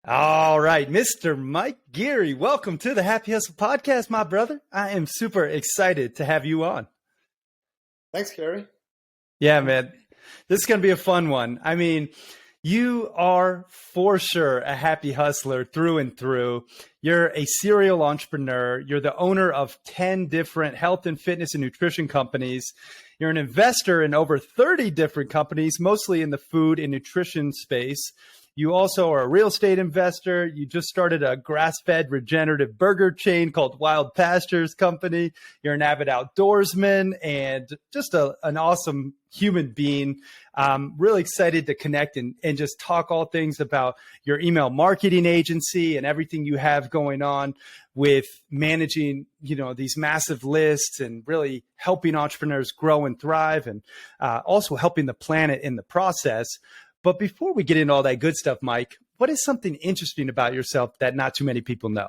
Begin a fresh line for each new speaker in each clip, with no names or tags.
All right, Mr. Mike Geary, welcome to the Happy Hustle podcast, my brother. I am super excited to have you on.
Thanks, Cary.
Yeah, man, this is going to be a fun one. I mean, you are for sure a happy hustler through and through. You're a serial entrepreneur. You're the owner of 10 different health and fitness and nutrition companies. You're an investor in over 30 different companies, mostly in the food and nutrition space. You also are a real estate investor. You just started a grass-fed regenerative burger chain called Wild Pastures Company. You're an avid outdoorsman and just an awesome human being. Really excited to connect and just talk all things about your email marketing agency and everything you have going on with managing, these massive lists and really helping entrepreneurs grow and thrive, and also helping the planet in the process. But before we get into all that good stuff, Mike, what is something interesting about yourself that not too many people know?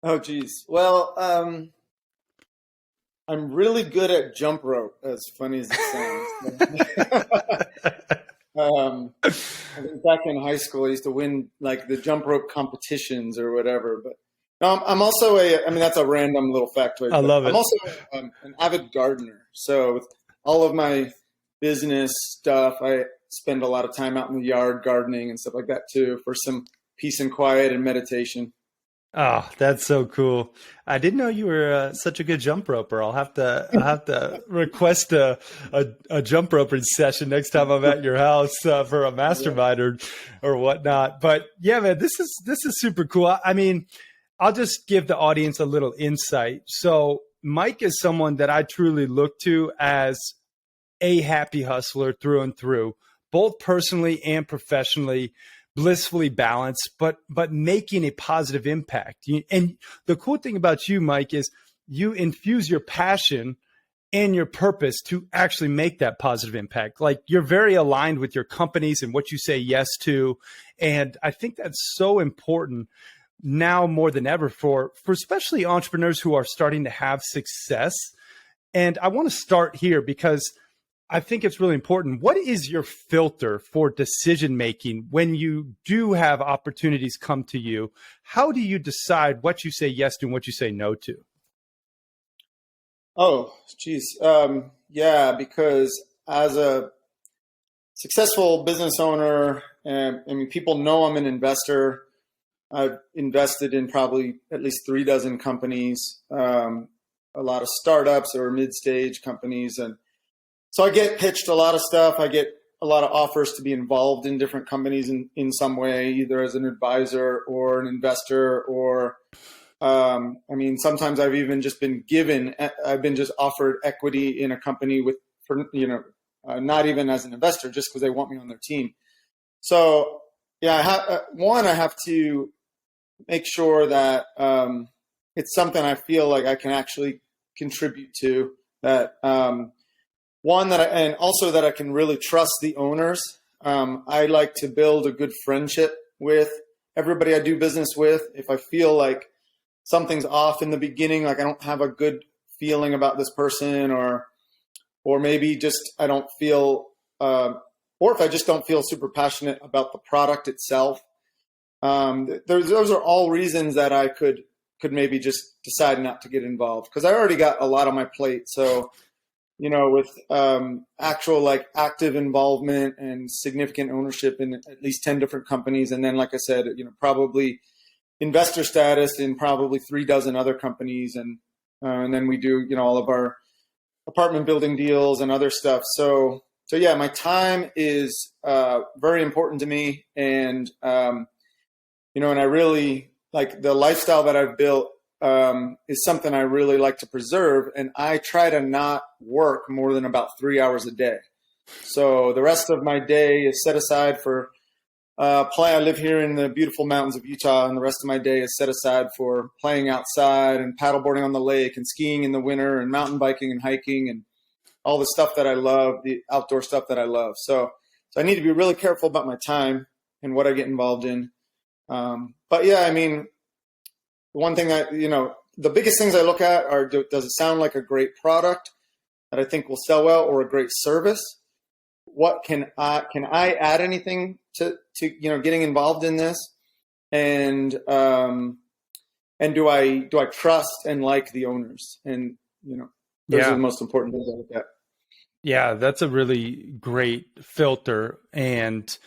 Oh, geez. Well, I'm really good at jump rope, as funny as it sounds. I think back in high school, I used to win like the jump rope competitions or whatever. But no, I'm also that's a random little factoid.
I love it.
I'm also an avid gardener. So with all of my business stuff, I spend a lot of time out in the yard gardening and stuff like that too, for some peace and quiet and meditation.
Oh, that's so cool. I didn't know you were such a good jump roper. I'll have to request a jump roping session next time I'm at your house for a mastermind or whatnot. But yeah, man, this is super cool. I mean, I'll just give the audience a little insight. So Mike is someone that I truly look to as a happy hustler through and through, both personally and professionally, blissfully balanced, but making a positive impact. And the cool thing about you, Mike, is you infuse your passion and your purpose to actually make that positive impact. Like, you're very aligned with your companies and what you say yes to. And I think that's so important now more than ever for especially entrepreneurs who are starting to have success. And I want to start here because I think it's really important. What is your filter for decision making when you do have opportunities come to you? How do you decide what you say yes to and what you say no to?
Oh, geez. Yeah, because as a successful business owner, people know I'm an investor. I've invested in probably at least 36 companies, a lot of startups or mid-stage companies. And so I get pitched a lot of stuff. I get a lot of offers to be involved in different companies in some way, either as an advisor or an investor, or, sometimes I've even just been just offered equity in a company not even as an investor, just because they want me on their team. So yeah, I have to make sure that it's something I feel like I can actually contribute to, that, and also that I can really trust the owners. I like to build a good friendship with everybody I do business with. If I feel like something's off in the beginning, like I don't have a good feeling about this person, or maybe just I don't feel, or if I just don't feel super passionate about the product itself, those are all reasons that I could maybe just decide not to get involved, because I already got a lot on my plate. So, with actual active involvement and significant ownership in at least 10 different companies. And then, like I said, probably investor status in probably 36 other companies. And then we do, all of our apartment building deals and other stuff. So yeah, my time is very important to me. And, and I really like the lifestyle that I've built. Is something I really like to preserve, and I try to not work more than about 3 hours a day. So the rest of my day is set aside for play. I live here in the beautiful mountains of Utah, and the rest of my day is set aside for playing outside and paddleboarding on the lake and skiing in the winter and mountain biking and hiking and all the stuff that I love, the outdoor stuff that I love. So I need to be really careful about my time and what I get involved in. But yeah, one thing the biggest things I look at are, does it sound like a great product that I think will sell well, or a great service? what can I add anything to getting involved in this, and do I trust and like the owners, and those are the most important things I look at.
Yeah, that's a really great filter. And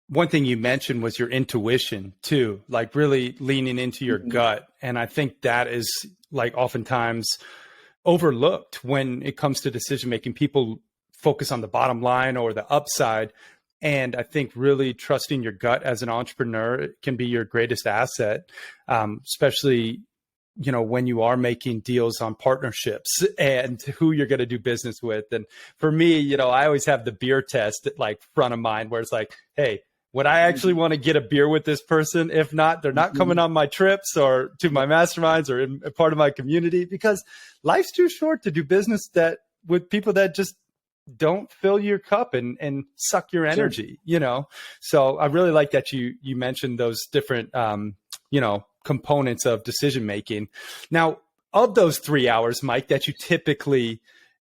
one thing you mentioned was your intuition too, like really leaning into your gut. And I think that is like oftentimes overlooked when it comes to decision making. People focus on the bottom line or the upside. And I think really trusting your gut as an entrepreneur can be your greatest asset, especially when you are making deals on partnerships and who you're going to do business with. And for me, I always have the beer test at like front of mind, where it's like, hey, would I actually want to get a beer with this person? If not, they're not coming on my trips or to my masterminds or in a part of my community, because life's too short to do business with people that just don't fill your cup and suck your energy, So I really like that you mentioned those different, components of decision making. Now, of those 3 hours, Mike, that you typically,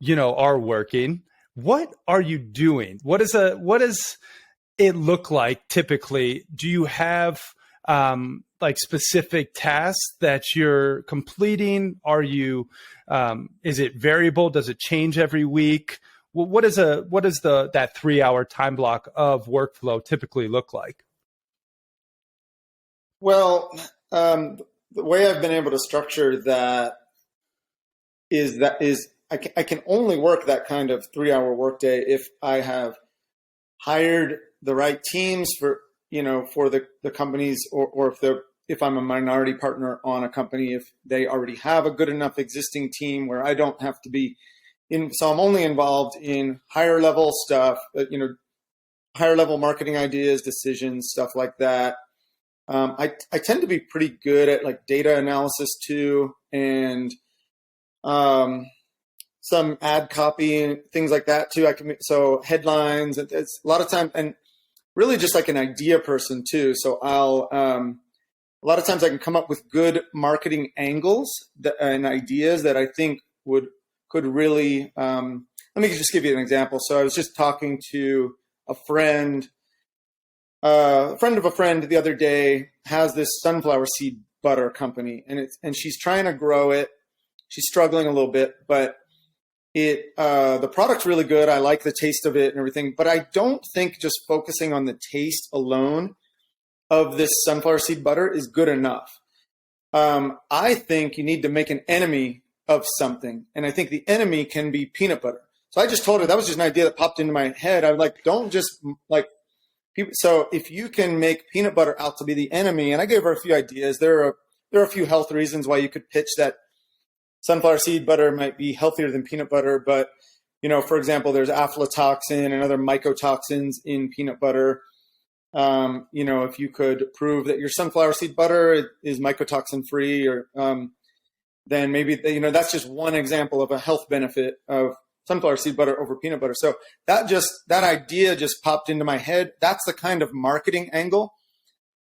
are working, what are you doing? What does it look like typically? Do you have like specific tasks that you're completing? Are you, is it variable? Does it change every week? What is that 3 hour time block of workflow typically look like?
Well, the way I've been able to structure that is I can only work that kind of 3 hour workday if I have hired the right teams for the companies, or if I'm a minority partner on a company, if they already have a good enough existing team where I don't have to be in. So I'm only involved in higher level stuff, higher level marketing ideas, decisions, stuff like that. I tend to be pretty good at like data analysis too, and some ad copy and things like that too. So headlines, it's a lot of time, and really just like an idea person too. So a lot of times I can come up with good marketing angles and ideas that I think could really, let me just give you an example. So I was just talking to a friend of a friend the other day, has this sunflower seed butter company, and she's trying to grow it. She's struggling a little bit, but the product's really good. I like the taste of it and everything, but I don't think just focusing on the taste alone of this sunflower seed butter is good enough. I think you need to make an enemy of something, and I think the enemy can be peanut butter. So I just told her, that was just an idea that popped into my head. I was like, don't just like people. So if you can make peanut butter out to be the enemy, and I gave her a few ideas. There are a few health reasons why you could pitch that sunflower seed butter might be healthier than peanut butter. But, for example, there's aflatoxin and other mycotoxins in peanut butter. If you could prove that your sunflower seed butter is mycotoxin free, or then maybe, that's just one example of a health benefit of sunflower seed butter over peanut butter. So that idea just popped into my head. That's the kind of marketing angle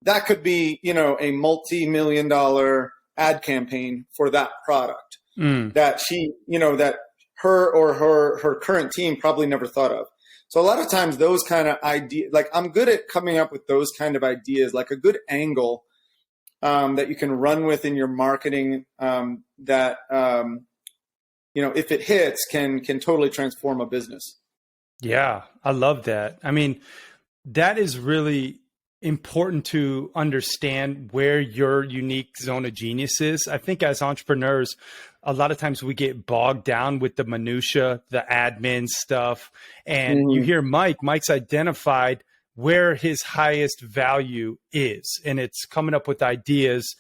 that could be, a multi-million-dollar ad campaign for that product that she, that her or her current team probably never thought of. So a lot of times those kind of ideas, like I'm good at coming up with those kind of ideas, like a good angle that you can run with in your marketing that, if it hits, can totally transform a business.
Yeah, I love that. I mean, that is really important to understand where your unique zone of genius is. I think as entrepreneurs, a lot of times we get bogged down with the minutia, the admin stuff. And you hear Mike's identified where his highest value is. And it's coming up with ideas,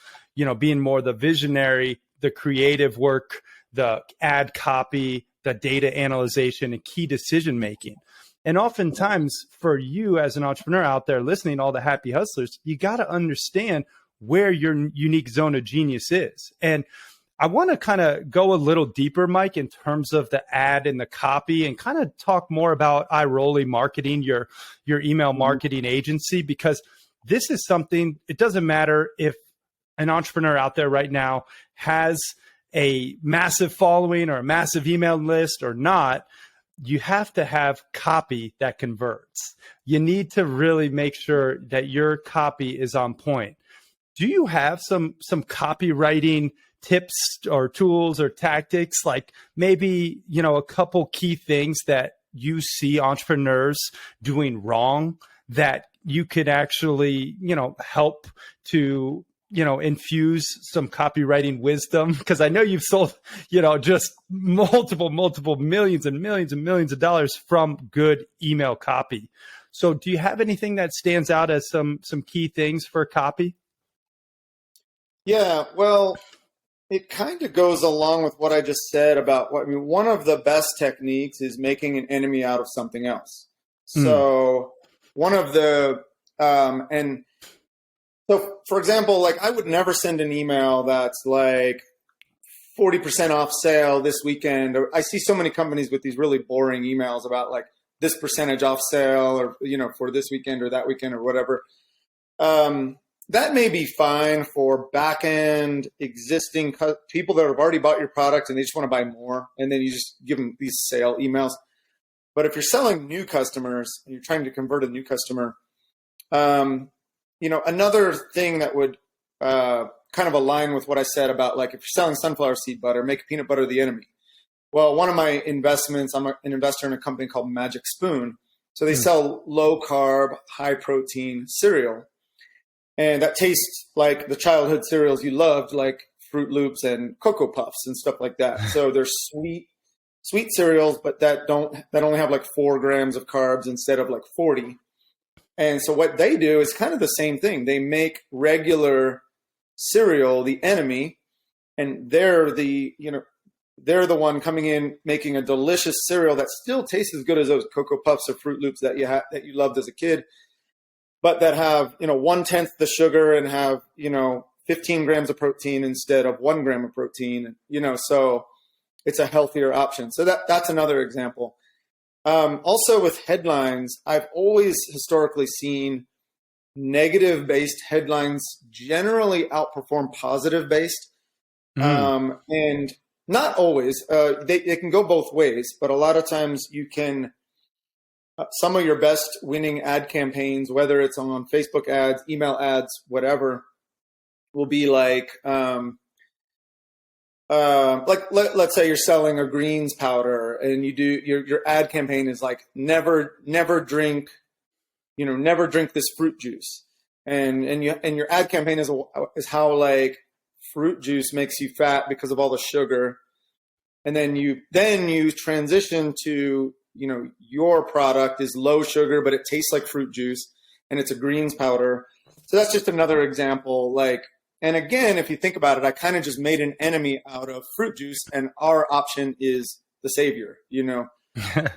being more the visionary, the creative work, the ad copy, the data analyzation, and key decision making. And oftentimes for you as an entrepreneur out there listening, all the happy hustlers, you got to understand where your unique zone of genius is. And I want to kind of go a little deeper, Mike, in terms of the ad and the copy, and kind of talk more about Irollie Marketing, your email marketing agency, because this is something, it doesn't matter if an entrepreneur out there right now has a massive following or a massive email list or not. you have to have copy that converts. You need to really make sure that your copy is on point. Do you have some copywriting tips or tools or tactics, like maybe, a couple key things that you see entrepreneurs doing wrong that you could actually, help to, infuse some copywriting wisdom? Because I know you've sold, just multiple millions and millions and millions of dollars from good email copy. So do you have anything that stands out as some key things for copy?
Yeah, well, it kind of goes along with what I just said about one of the best techniques is making an enemy out of something else. So one of the, and so for example, like I would never send an email that's like 40% off sale this weekend. Or I see so many companies with these really boring emails about like this percentage off sale or, for this weekend or that weekend or whatever. That may be fine for back-end existing people that have already bought your product and they just want to buy more, and then you just give them these sale emails. But if you're selling new customers and you're trying to convert a new customer, another thing that would kind of align with what I said about like if you're selling sunflower seed butter, make peanut butter the enemy. Well, one of my investments, I'm an investor in a company called Magic Spoon. So they sell low-carb, high-protein cereal. And that tastes like the childhood cereals you loved, like Fruit Loops and Cocoa Puffs and stuff like that. So they're sweet cereals, but that only have like 4 grams of carbs instead of like 40. And so what they do is kind of the same thing. They make regular cereal the enemy, and they're the one coming in making a delicious cereal that still tastes as good as those Cocoa Puffs or Fruit Loops that you loved as a kid, but that have, 1/10 the sugar and have, 15 grams of protein instead of 1 gram of protein, so it's a healthier option. So that's another example. Also with headlines, I've always historically seen negative-based headlines generally outperform positive-based. And not always. They can go both ways, but a lot of times you can some of your best winning ad campaigns, whether it's on Facebook ads, email ads, whatever, will be like let's say you're selling a greens powder and you do your ad campaign is like never drink this fruit juice, and your ad campaign is how like fruit juice makes you fat because of all the sugar, and then you transition to your product is low sugar, but it tastes like fruit juice and it's a greens powder. So that's just another example. And again, if you think about it, I kind of just made an enemy out of fruit juice, and our option is the savior,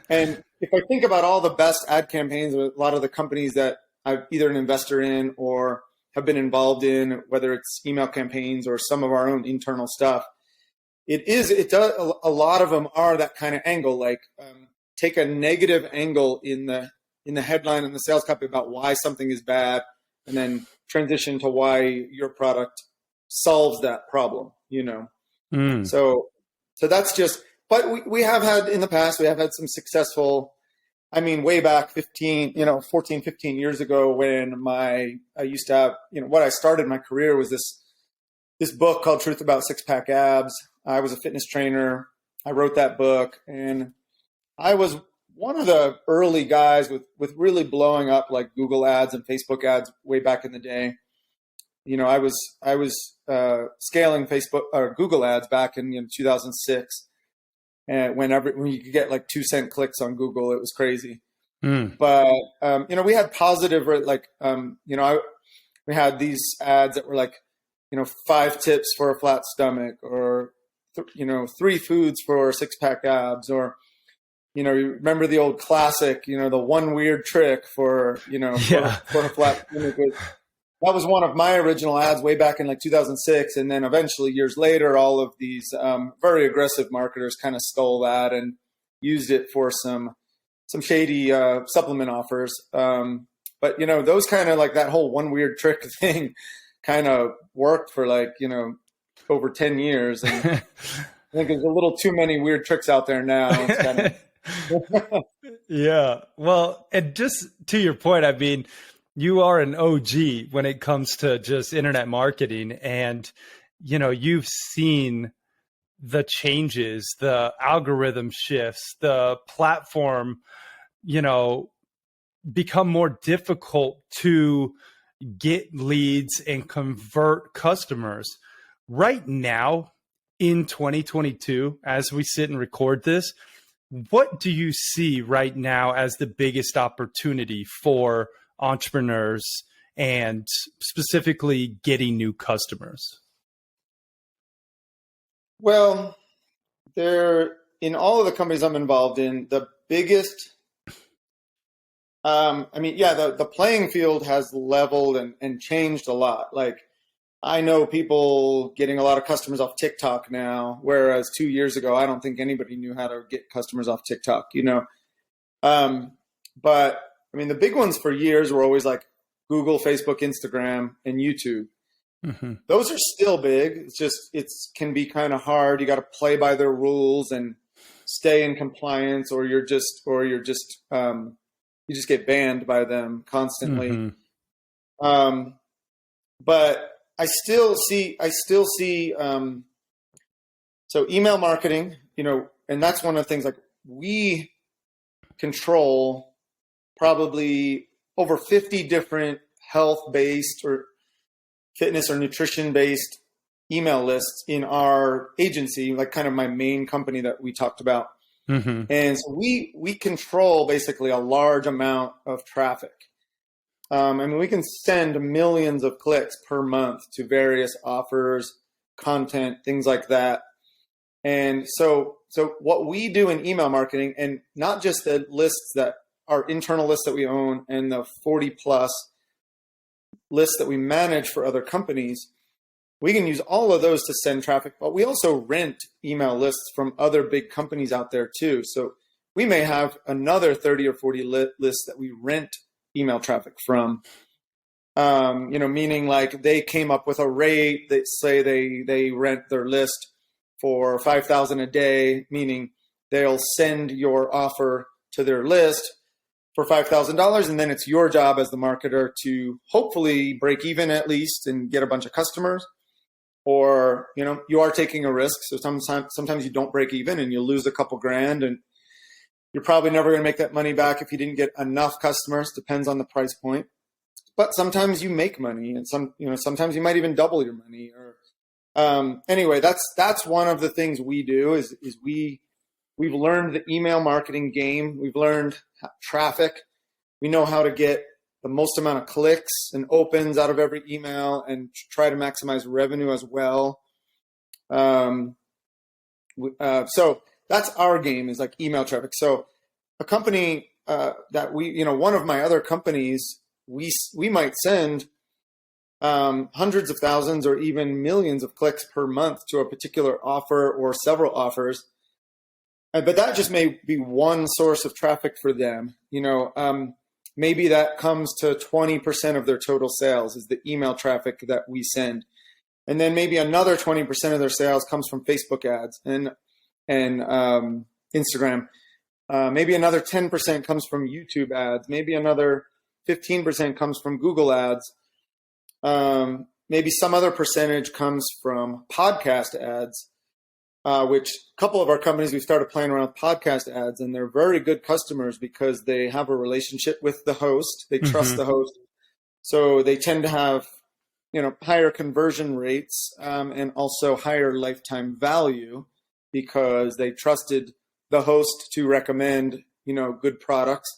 And if I think about all the best ad campaigns with a lot of the companies that I'm either an investor in or have been involved in, whether it's email campaigns or some of our own internal stuff, a lot of them are that kind of angle, take a negative angle in the headline and the sales copy about why something is bad, and then transition to why your product solves that problem, So that's just, but we have had in the past, we have had some successful, way back 14, 15 years ago when I used to have, what I started my career was this book called Truth About Six-Pack Abs. I was a fitness trainer. I wrote that book, and I was one of the early guys with really blowing up like Google ads and Facebook ads way back in the day. I was scaling Facebook or Google ads back in 2006, and when you could get like 2-cent clicks on Google, it was crazy. But we had positive we had these ads that were like 5 tips for a flat stomach, or 3 foods for 6-pack abs, or you remember the old classic, the one weird trick for a flat stomach. That was one of my original ads way back in like 2006. And then eventually years later, all of these very aggressive marketers kind of stole that and used it for some shady supplement offers. But, those kind of like that whole one weird trick thing kind of worked for over 10 years. And I think there's a little too many weird tricks out there now. It's kind of
Yeah. Well, and just to your point, I mean, you are an OG when it comes to just internet marketing, and you've seen the changes, the algorithm shifts, the platform, you know, become more difficult to get leads and convert customers. Right now in 2022, as we sit and record this, what do you see right now as the biggest opportunity for entrepreneurs and specifically getting new customers?
Well, there in all of the companies I'm involved in, the biggest, the playing field has leveled and changed a lot. Like I know people getting a lot of customers off TikTok now, whereas 2 years ago, I don't think anybody knew how to get customers off TikTok. But I mean, the big ones for years were always like Google, Facebook, Instagram, and YouTube.
Mm-hmm.
Those are still big. It's just, can be kind of hard. You got to play by their rules and stay in compliance, or you just get banned by them constantly.
Mm-hmm.
But I still see, so email marketing, and that's one of the things, like we control probably over 50 different health-based or fitness or nutrition-based email lists in our agency, like kind of my main company that we talked about.
Mm-hmm.
And so we control basically a large amount of traffic. We can send millions of clicks per month to various offers, content, things like that. And so what we do in email marketing, and not just the lists that are internal lists that we own and the 40 plus lists that we manage for other companies, we can use all of those to send traffic, but we also rent email lists from other big companies out there too. So we may have another 30 or 40 lists that we rent email traffic from, meaning like they came up with a rate that say they rent their list for $5,000 a day, meaning they'll send your offer to their list for $5,000. And then it's your job as the marketer to hopefully break even at least and get a bunch of customers, or, you are taking a risk. So sometimes you don't break even and you lose a couple grand, and you're probably never going to make that money back if you didn't get enough customers. Depends on the price point. But sometimes you make money, and sometimes you might even double your money. Or anyway, that's one of the things we do is we've learned the email marketing game. We've learned traffic. We know how to get the most amount of clicks and opens out of every email and try to maximize revenue as well. So that's our game, is like email traffic. So a company that one of my other companies, we might send hundreds of thousands or even millions of clicks per month to a particular offer or several offers. But that just may be one source of traffic for them. Maybe that comes to 20% of their total sales is the email traffic that we send. And then maybe another 20% of their sales comes from Facebook ads and Instagram. Maybe another 10% comes from YouTube ads. Maybe another 15% comes from Google ads. Maybe some other percentage comes from podcast ads, which a couple of our companies, we've started playing around with podcast ads, and they're very good customers because they have a relationship with the host. They trust the host. So they tend to have, higher conversion rates, and also higher lifetime value because they trusted the host to recommend, good products.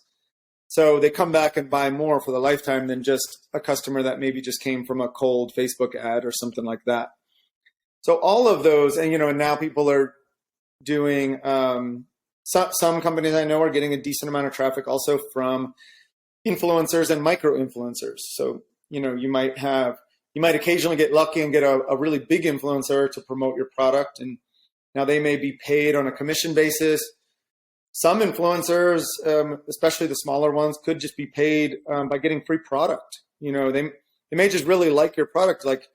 So they come back and buy more for the lifetime than just a customer that maybe just came from a cold Facebook ad or something like that. So all of those, and and now people are doing, some companies I know are getting a decent amount of traffic also from influencers and micro influencers. So, you might occasionally get lucky and get a really big influencer to promote your product. And now they may be paid on a commission basis. Some influencers, especially the smaller ones, could just be paid by getting free product. They may just really like your product. Like,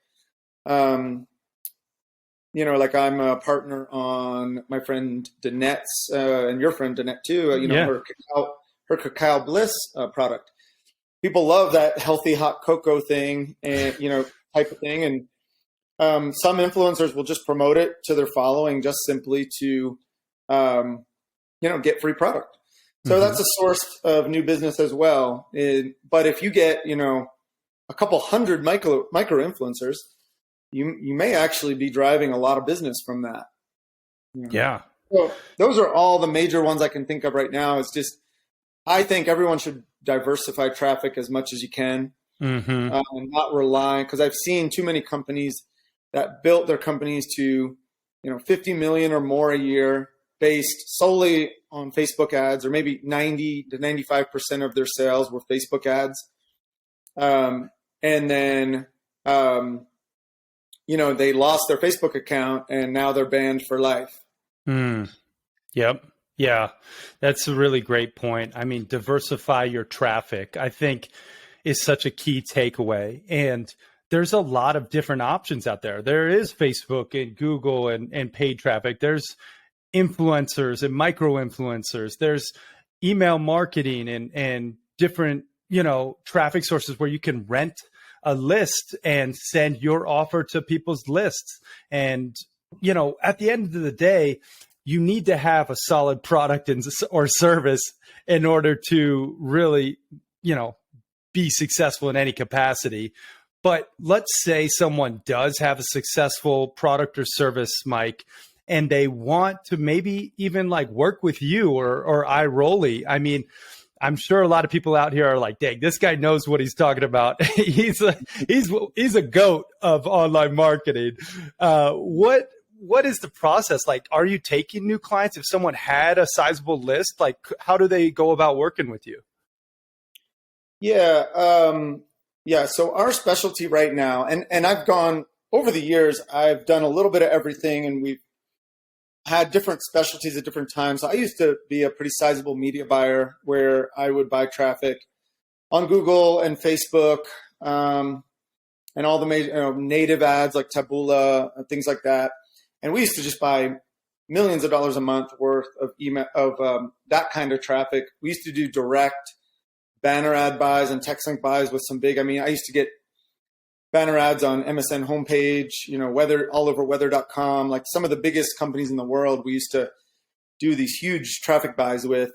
like I'm a partner on my friend Danette's and your friend Danette too. Her cacao bliss product. People love that healthy hot cocoa thing and type of thing. And some influencers will just promote it to their following just simply to get free product. So that's a source of new business as well. But if you get a couple hundred micro influencers, you may actually be driving a lot of business from that.
Yeah.
So those are all the major ones I can think of right now. It's just, I think everyone should diversify traffic as much as you can, and not rely, because I've seen too many companies that built their companies to, 50 million or more a year based solely on Facebook ads, or maybe 90 to 95% of their sales were Facebook ads. And then, they lost their Facebook account and now they're banned for life.
Yep. Yeah, that's a really great point. I mean, diversify your traffic, I think, is such a key takeaway. And there's a lot of different options out there. There is Facebook and Google and paid traffic. There's influencers and micro influencers. There's email marketing and different, traffic sources where you can rent a list and send your offer to people's lists. And, at the end of the day, you need to have a solid product or service in order to really, be successful in any capacity. But let's say someone does have a successful product or service, Mike, and they want to maybe even work with you or Irollie. I mean, I'm sure a lot of people out here are like, dang, this guy knows what he's talking about. he's a goat of online marketing. What is the process like? Are you taking new clients? If someone had a sizable list, how do they go about working with you?
Yeah. So our specialty right now, and I've gone over the years, I've done a little bit of everything, and we've had different specialties at different times. So I used to be a pretty sizable media buyer where I would buy traffic on Google and Facebook, and all the major native ads like Taboola and things like that. And we used to just buy millions of dollars a month worth of email of that kind of traffic. We used to do direct banner ad buys and text link buys with some big. I mean, I used to get banner ads on MSN homepage, weather all over weather.com, like some of the biggest companies in the world. We used to do these huge traffic buys with.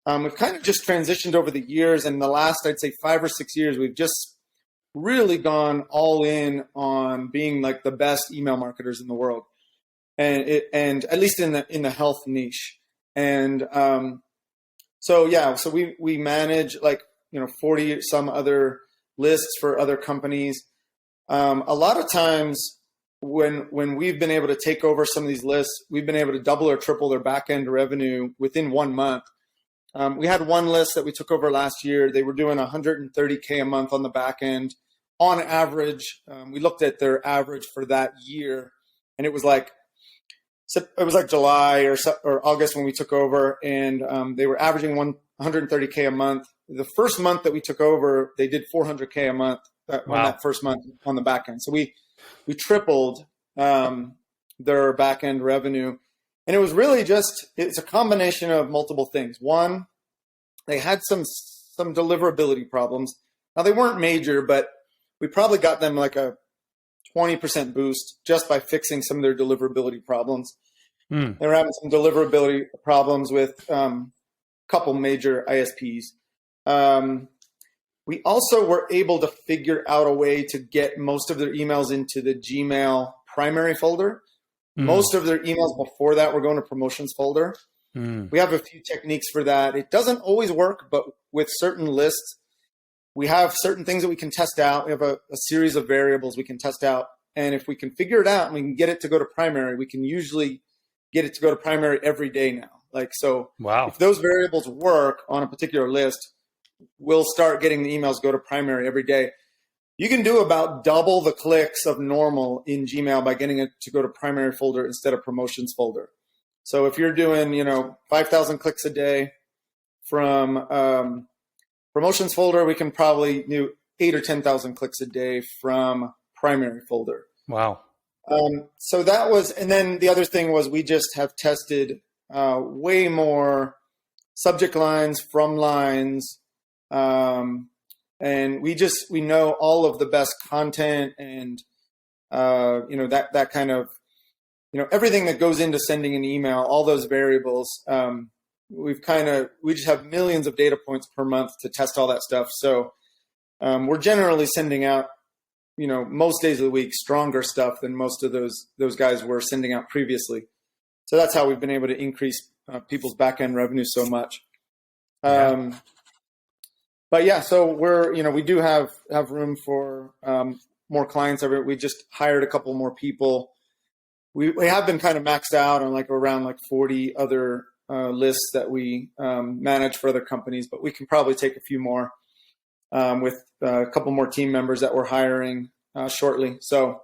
We've kind of just transitioned over the years, and the last, I'd say 5 or 6 years, we've just really gone all in on being like the best email marketers in the world. And at least in the health niche. And so we manage 40 some other lists for other companies. A lot of times when we've been able to take over some of these lists, we've been able to double or triple their back end revenue within 1 month. We had one list that we took over last year. They were doing $130K a month on the back end on average. We looked at their average for that year, and it was like July or August when we took over, and they were averaging $130K a month. The first month that we took over, they did $400K a month on that first month on the back end. So we tripled their back end revenue, and it was really it's a combination of multiple things. One, they had some deliverability problems. Now they weren't major, but we probably got them like a 20% boost just by fixing some of their deliverability problems. They were having some deliverability problems with a couple major ISPs. We also were able to figure out a way to get most of their emails into the Gmail primary folder. Most of their emails before that were going to promotions folder. We have a few techniques for that. It doesn't always work, but with certain lists, we have certain things that we can test out. We have a series of variables we can test out. And if we can figure it out and we can get it to go to primary, we can usually get it to go to primary every day now. If those variables work on a particular list, we'll start getting the emails go to primary every day. You can do about double the clicks of normal in Gmail by getting it to go to primary folder instead of promotions folder. So if you're doing, 5,000 clicks a day from promotions folder, we can probably do 8 or 10,000 clicks a day from primary folder.
Wow.
So that was, and then the other thing was we just have tested way more subject lines, from lines, and we know all of the best content and that kind of everything that goes into sending an email, all those variables. We just have millions of data points per month to test all that stuff. So we're generally sending out, most days of the week, stronger stuff than most of those guys were sending out previously. So that's how we've been able to increase people's back end revenue so much.
Yeah.
But yeah, so we do have room for more clients. We just hired a couple more people. We have been kind of maxed out on around 40 other lists that we manage for other companies, but we can probably take a few more with a couple more team members that we're hiring shortly. So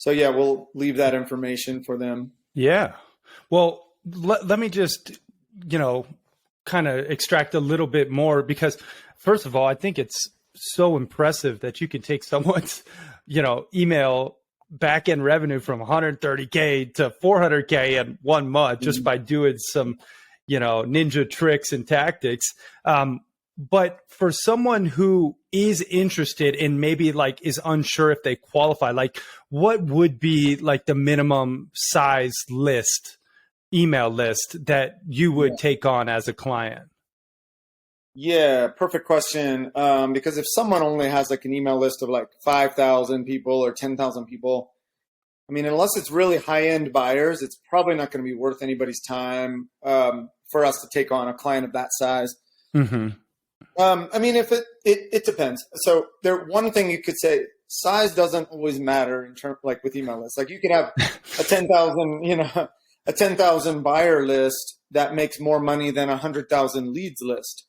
yeah, we'll leave that information for them.
Yeah. Well, let me just, kind of extract a little bit more, because first of all, I think it's so impressive that you can take someone's, email back end revenue from 130K to 400K in 1 month just by doing some, ninja tricks and tactics. But for someone who is interested and maybe is unsure if they qualify, what would be the minimum size email list that you would take on as a client?
Yeah, perfect question. Because if someone only has an email list of 5,000 people or 10,000 people, I mean, unless it's really high-end buyers, it's probably not going to be worth anybody's time for us to take on a client of that size.
Mm-hmm.
I mean, if it depends. So one thing you could say, size doesn't always matter in terms with email lists. You can have a 10,000 buyer list that makes more money than 100,000 leads list.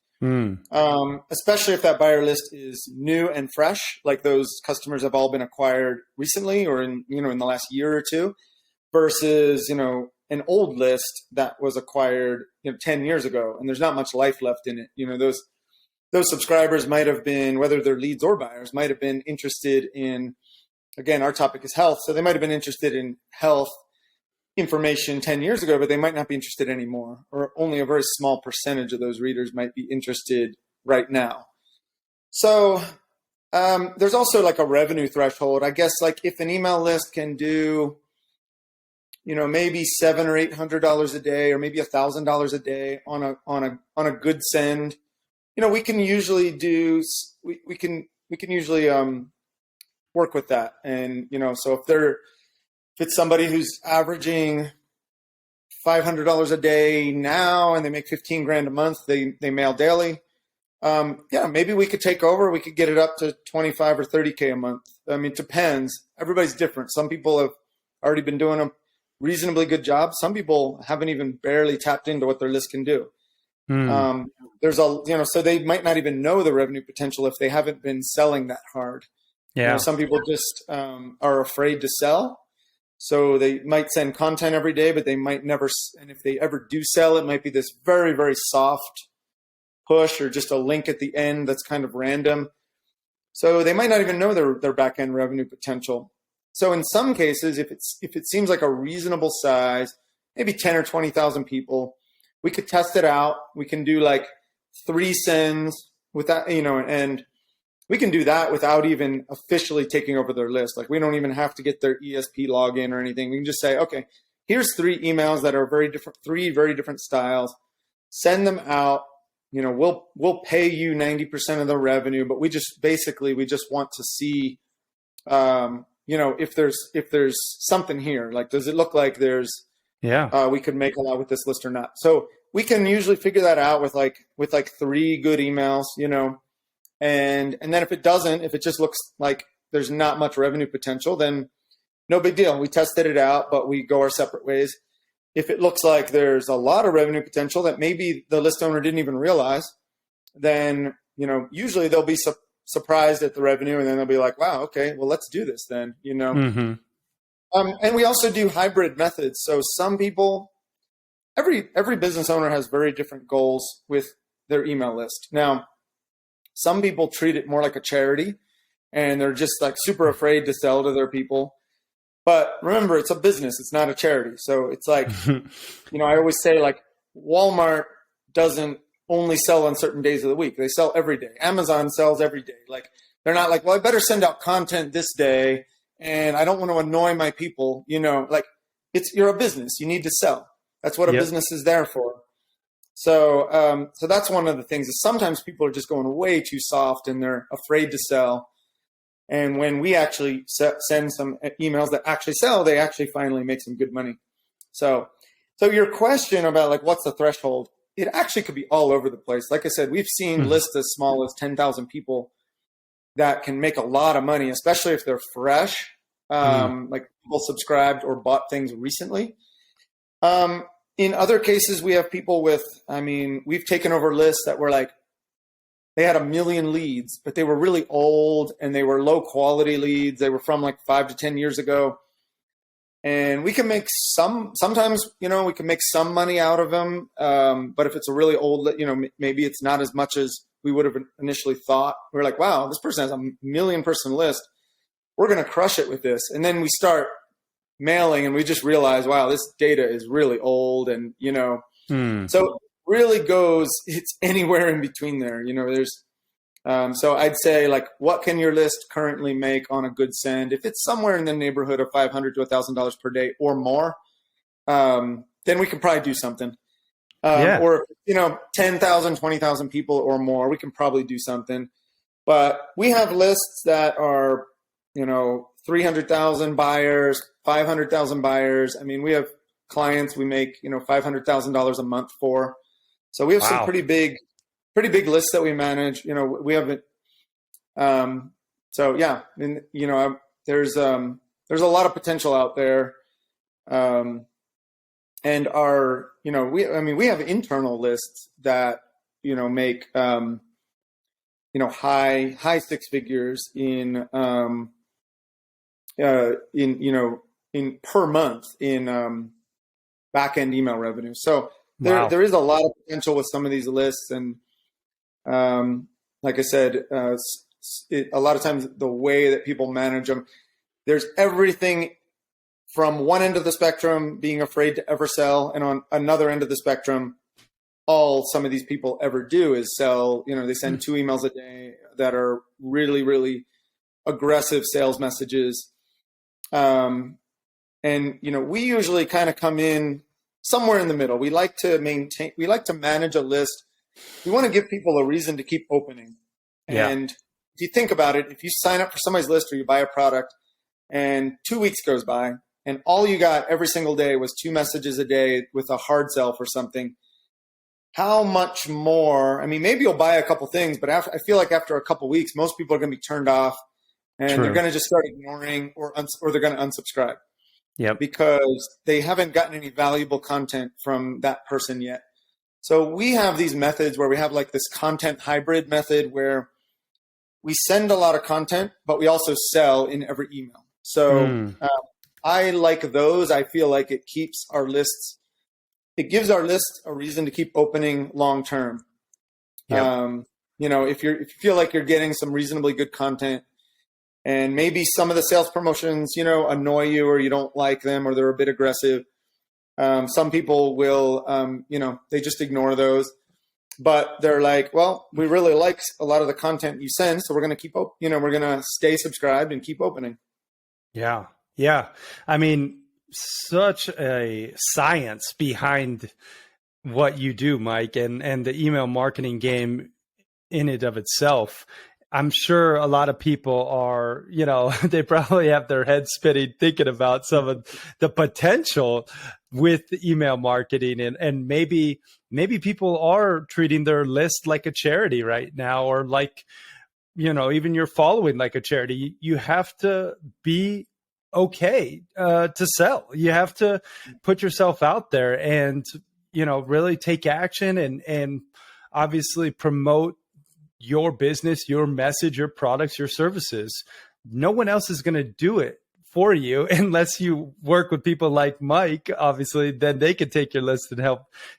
Especially if that buyer list is new and fresh, those customers have all been acquired recently or in the last year or two, versus an old list that was acquired 10 years ago and there's not much life left in it. Those subscribers might have been, whether they're leads or buyers, might have been interested in, again, our topic is health, so they might have been interested in health information 10 years ago, but they might not be interested anymore, or only a very small percentage of those readers might be interested right now. So there's also a revenue threshold. I guess if an email list can do, maybe $700 or $800 a day, or maybe $1,000 a day on a good send, we can usually we can usually work with that. And so if it's somebody who's averaging $500 a day now and they make 15 grand a month, they mail daily. Maybe we could take over. We could get it up to 25 or 30K a month. I mean, it depends. Everybody's different. Some people have already been doing a reasonably good job. Some people haven't even barely tapped into what their list can do. So they might not even know the revenue potential if they haven't been selling that hard.
Yeah.
Some people just are afraid to sell. So they might send content every day, but they might never. And if they ever do sell, it might be this very, very soft push or just a link at the end that's kind of random. So they might not even know their back end revenue potential. So in some cases, if it seems like a reasonable size, maybe 10 or 20,000 people, we could test it out. We can do 3 sends with that, and we can do that without even officially taking over their list. We don't even have to get their ESP login or anything. We can just say, okay, here's 3 emails that are very different, 3 very different styles. Send them out. We'll pay you 90% of the revenue, but we just want to see, if there's something here. Does it look like there's, we could make a lot with this list or not? So we can usually figure that out with 3 good emails, and then if it just looks like there's not much revenue potential, then no big deal. We tested it out, but we go our separate ways. If it looks like there's a lot of revenue potential that maybe the list owner didn't even realize, then, usually they'll be surprised at the revenue, and then they'll be like, wow, okay, well, let's do this then,
Mm-hmm.
And we also do hybrid methods. So some people, every business owner has very different goals with their email list. Now, some people treat it more like a charity, and they're just super afraid to sell to their people. But remember, it's a business. It's not a charity. So it's like, I always say like Walmart doesn't only sell on certain days of the week. They sell every day. Amazon sells every day. Like they're not like, well, I better send out content this day and I don't want to annoy my people. Like you're a business. You need to sell. That's what a business is there for. So, so that's one of the things is sometimes people are just going way too soft and they're afraid to sell. And when we actually send some emails that actually sell, they actually finally make some good money. So your question about like, what's the threshold? It actually could be all over the place. Like I said, we've seen lists as small as 10,000 people that can make a lot of money, especially if they're fresh, like people subscribed or bought things recently. In other cases, we have people we've taken over lists that were like, they had 1 million leads, but they were really old and they were low quality leads. They were from like 5 to 10 years ago. And we can make sometimes, we can make some money out of them. But if it's a really old, maybe it's not as much as we would have initially thought. We're like, wow, this person has a 1 million person list. We're going to crush it with this. And then we start mailing and we just realize, wow, this data is really old. And, so really it's anywhere in between there. There's, so I'd say like, what can your list currently make on a good send? If it's somewhere in the neighborhood of $500 to $1,000 per day or more, then we can probably do something. Or, 10,000, 20,000 people or more, we can probably do something. But we have lists that are, 300,000 buyers, 500,000 buyers. I mean, we have clients we make, $500,000 a month for. So we have some pretty big lists that we manage. We have it. So yeah, and there's a lot of potential out there. And our, we have internal lists that, make, high six figures in per month in back end email revenue. So there is a lot of potential with some of these lists. And like I said, a lot of times the way that people manage them, there's everything from one end of the spectrum being afraid to ever sell. And on another end of the spectrum, all some of these people ever do is sell. They send 2 emails a day that are really, really aggressive sales messages. And, we usually kind of come in somewhere in the middle. We like to manage a list. We want to give people a reason to keep opening. Yeah. And if you think about it, if you sign up for somebody's list or you buy a product and 2 weeks goes by and all you got every single day was 2 messages a day with a hard sell for something, how much more? I mean, maybe you'll buy a couple things, but I feel like after a couple weeks, most people are going to be turned off and they're going to just start ignoring or they're going to unsubscribe. Yeah, because they haven't gotten any valuable content from that person yet. So we have these methods where we have like this content hybrid method where we send a lot of content, but we also sell in every email. So I like those. I feel like it keeps our lists. It gives our list a reason to keep opening long term. Yep. If you feel like you're getting some reasonably good content, and maybe some of the sales promotions, annoy you or you don't like them or they're a bit aggressive. Some people will, they just ignore those. But they're like, well, we really like a lot of the content you send, so we're going to keep, we're going to stay subscribed and keep opening.
Yeah. Yeah. I mean, such a science behind what you do, Mike, and the email marketing game in and of itself. I'm sure a lot of people are, they probably have their heads spinning thinking about some of the potential with email marketing. And maybe people are treating their list like a charity right now, or like, even you're following like a charity. You have to be okay to sell. You have to put yourself out there and, really take action and obviously promote your business, your message, your products, your services. No one else is going to do it for you unless you work with people like Mike. Obviously, then they can take your list and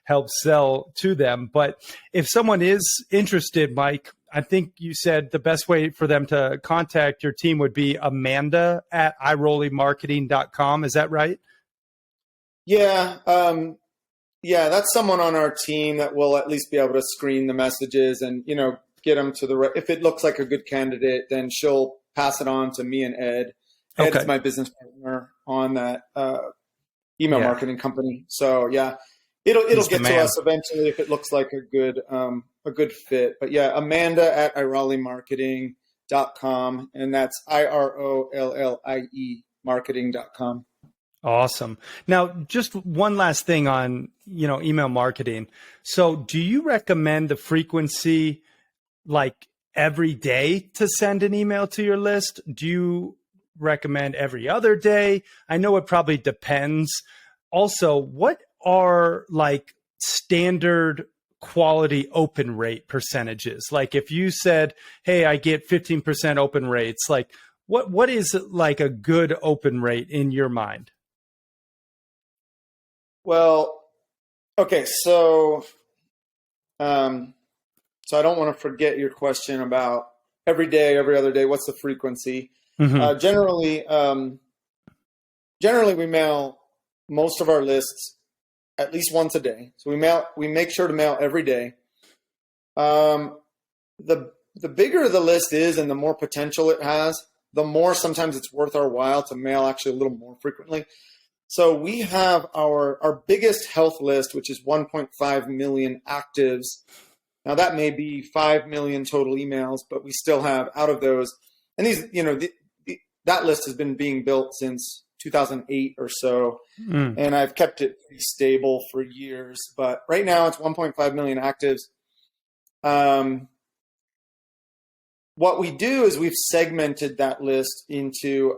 help sell to them. But if someone is interested, Mike, I think you said the best way for them to contact your team would be Amanda at irollemarketing.com. Is that right?
Yeah. Yeah, that's someone on our team that will at least be able to screen the messages and, get them to the right. If it looks like a good candidate, then she'll pass it on to me and Ed. Ed is my business partner on that email marketing company. So yeah, it'll get to us eventually if it looks like a good fit. But yeah, Amanda at irollemarketing.com, and that's IROLLIE marketing.com.
Awesome. Now, just one last thing on, email marketing. So do you recommend the frequency like every day to send an email to your list? Do you recommend every other day? I know it probably depends. Also, what are like standard quality open rate percentages? Like if you said, hey, I get 15% open rates, like what is like a good open rate in your mind?
Well, okay, so I don't want to forget your question about every day, every other day. What's the frequency?
Mm-hmm.
Generally, we mail most of our lists at least once a day. So we make sure to mail every day. The bigger the list is and the more potential it has, the more sometimes it's worth our while to mail actually a little more frequently. So we have our biggest health list, which is 1.5 million actives. Now that may be 5 million total emails, but we still have out of those, and these, that list has been being built since 2008 or so, and I've kept it pretty stable for years. But right now it's 1.5 million actives. What we do is we've segmented that list into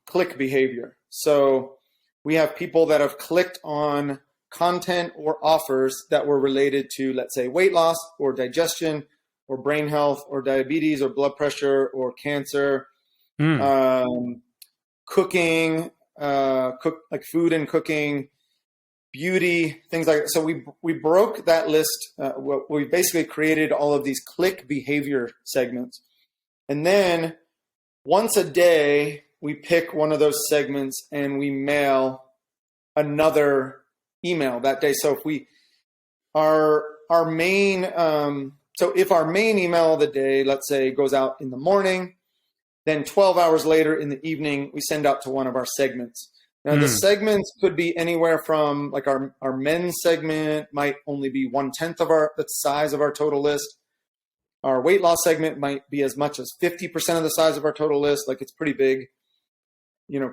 click behavior. So we have people that have clicked on content or offers that were related to, let's say, weight loss or digestion or brain health or diabetes or blood pressure or cancer, cooking, like food and cooking, beauty, things like that. So we broke that list. We basically created all of these click behavior segments. And then once a day, we pick one of those segments and we mail another email that day. So if our main email of the day, let's say, goes out in the morning, then 12 hours later in the evening, we send out to one of our segments. Now the segments could be anywhere from, like, our men's segment might only be 1/10 of the size of our total list. Our weight loss segment might be as much as 50% of the size of our total list. Like, it's pretty big.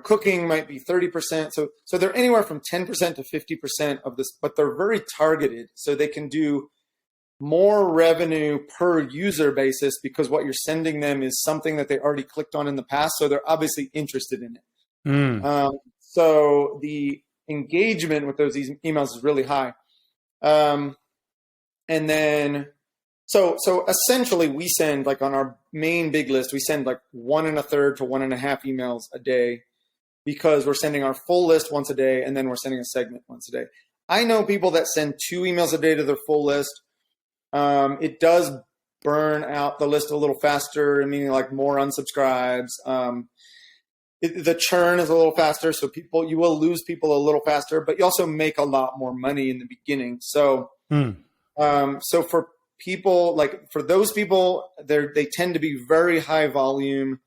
Cooking might be 30%. So they're anywhere from 10% to 50% of this, but they're very targeted. So they can do more revenue per user basis because what you're sending them is something that they already clicked on in the past. So they're obviously interested in it. So the engagement with those emails is really high. And then, so essentially we send, like, on our main big list, we send like 1 1/3 to 1 1/2 emails a day because we're sending our full list once a day and then we're sending a segment once a day. I know people that send 2 emails a day to their full list. It does burn out the list a little faster, meaning like more unsubscribes. The churn is a little faster, so you will lose people a little faster, but you also make a lot more money in the beginning. So, so for people, like, for those people, they tend to be very high volume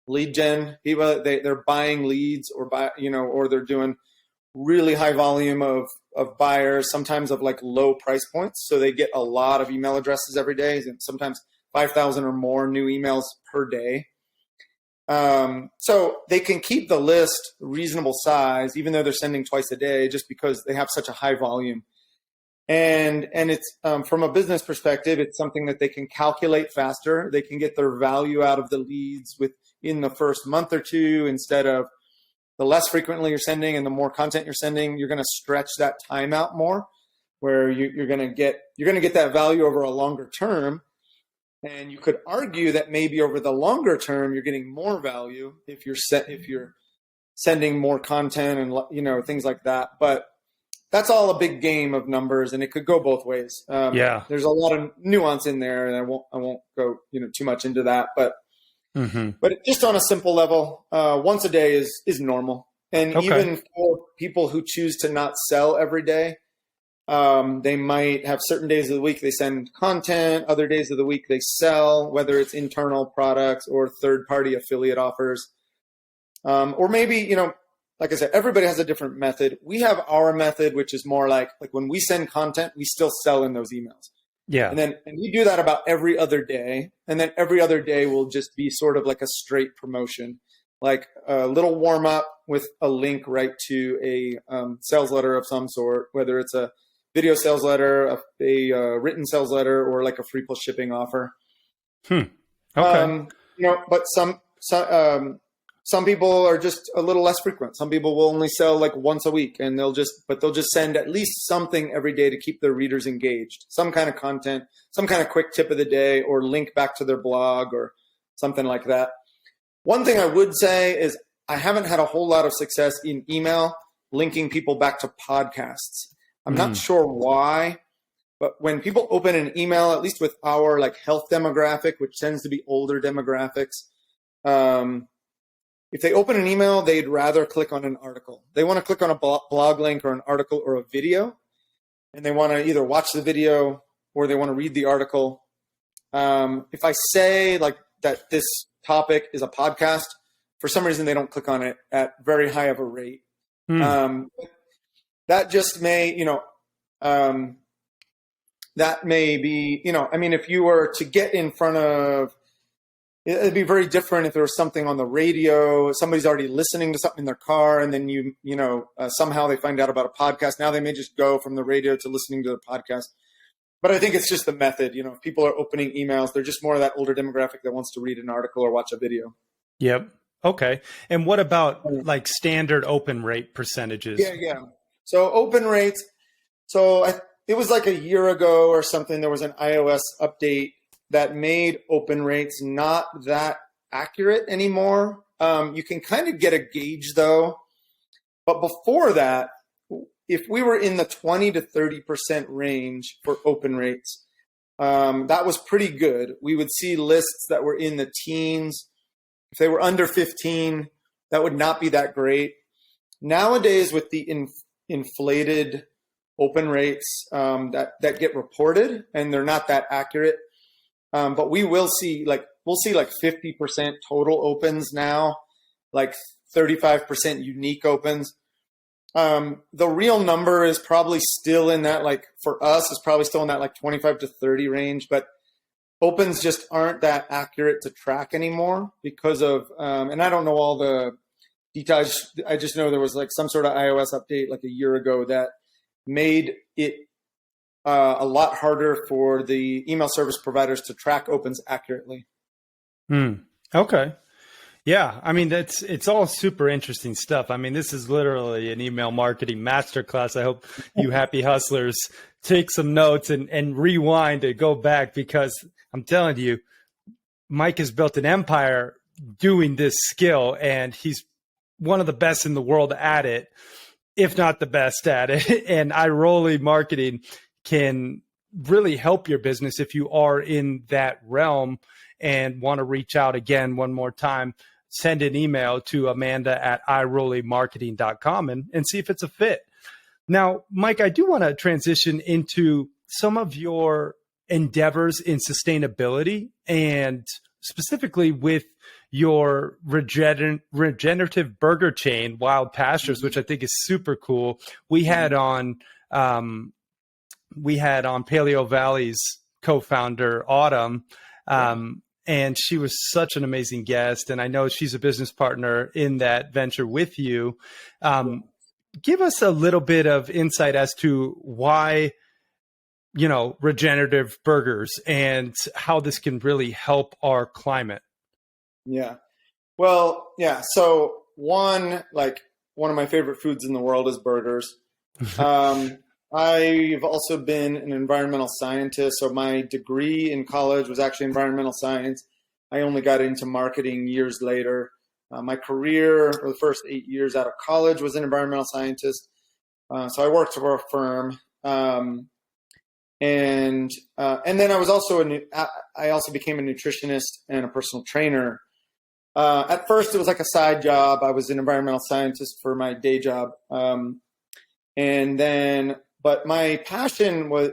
lead gen people. They're buying leads or they're doing really high volume of buyers, sometimes of like low price points. So they get a lot of email addresses every day, and sometimes 5,000 or more new emails per day. So they can keep the list reasonable size, even though they're sending twice a day, just because they have such a high volume. And it's, from a business perspective, it's something that they can calculate faster. They can get their value out of the leads within the first month or two, instead of the less frequently you're sending and the more content you're sending, you're going to stretch that time out more, where you're going to get that value over a longer term. And you could argue that maybe over the longer term, you're getting more value if you're sending more content and, things like that. But that's all a big game of numbers, and it could go both ways. There's a lot of nuance in there, and I won't go too much into that. But just on a simple level, once a day is normal. And even for people who choose to not sell every day, they might have certain days of the week they send content, other days of the week they sell, whether it's internal products or third-party affiliate offers. Or maybe, like I said, everybody has a different method. We have our method, which is more like when we send content, we still sell in those emails.
Yeah.
And we do that about every other day. And then every other day will just be sort of like a straight promotion, like a little warm up with a link right to a sales letter of some sort, whether it's a video sales letter, a written sales letter, or like a free plus shipping offer.
Okay.
But some people are just a little less frequent. Some people will only sell like once a week, and they'll just send at least something every day to keep their readers engaged. Some kind of content, some kind of quick tip of the day, or link back to their blog or something like that. One thing I would say is I haven't had a whole lot of success in email linking people back to podcasts. I'm not sure why, but when people open an email, at least with our like health demographic, which tends to be older demographics, if they open an email, they'd rather click on an article. They want to click on a blog link or an article or a video, and they want to either watch the video or they want to read the article. If I say like that this topic is a podcast, for some reason they don't click on it at very high of a rate. That just may, that may be, if you were to get in front of, it'd be very different if there was something on the radio, somebody's already listening to something in their car, and then somehow they find out about a podcast. Now they may just go from the radio to listening to the podcast. But I think it's just the method. If people are opening emails, they're just more of that older demographic that wants to read an article or watch a video.
Yep. Okay. And what about like standard open rate percentages?
Yeah. So open rates. It was like a year ago or something. There was an iOS update that made open rates not that accurate anymore. You can kind of get a gauge though. But before that, if we were in the 20 to 30% range for open rates, that was pretty good. We would see lists that were in the teens. If they were under 15, that would not be that great. Nowadays, with the inflated open rates that get reported, and they're not that accurate, but we'll see like 50% total opens now, like 35% unique opens. The real number is probably still in that, like for us, is probably still in that like 25 to 30 range, but opens just aren't that accurate to track anymore because of, and I don't know all the details. I just know there was like some sort of iOS update like a year ago that made it a lot harder for the email service providers to track opens accurately.
Okay. Yeah. I mean, it's all super interesting stuff. I mean, this is literally an email marketing masterclass. I hope you happy hustlers take some notes and rewind and go back, because I'm telling you, Mike has built an empire doing this skill, and he's one of the best in the world at it, if not the best at it. And Irollie Marketing can really help your business if you are in that realm and want to reach out. Again, one more time, send an email to Amanda at irolliemarketing.com and see if it's a fit. Now, Mike, I do want to transition into some of your endeavors in sustainability, and specifically with your regenerative burger chain, Wild Pastures, which I think is super cool. We had on Paleo Valley's co-founder, Autumn, and she was such an amazing guest. And I know she's a business partner in that venture with you. Give us a little bit of insight as to why, regenerative burgers and how this can really help our climate.
Yeah. Well, yeah. So one of my favorite foods in the world is burgers. I've also been an environmental scientist. So my degree in college was actually environmental science. I only got into marketing years later. My career for the first 8 years out of college was an environmental scientist. So I worked for a firm. And then I was also I also became a nutritionist and a personal trainer. At first, it was like a side job. I was an environmental scientist for my day job, but my passion was,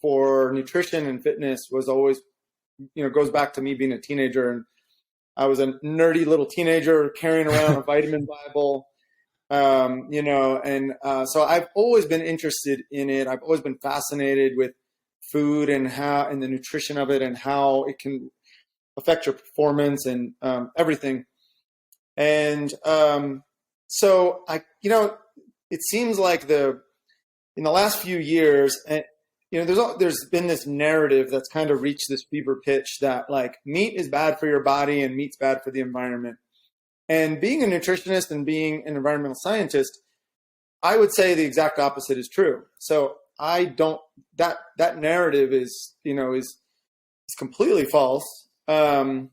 for nutrition and fitness was always, goes back to me being a teenager, and I was a nerdy little teenager carrying around a vitamin Bible. So I've always been interested in it. I've always been fascinated with food and the nutrition of it and how it can affect your performance and everything. And so it seems like in the last few years, there's been this narrative that's kind of reached this fever pitch that like meat is bad for your body and meat's bad for the environment. And being a nutritionist and being an environmental scientist, I would say the exact opposite is true. So that narrative is completely false. And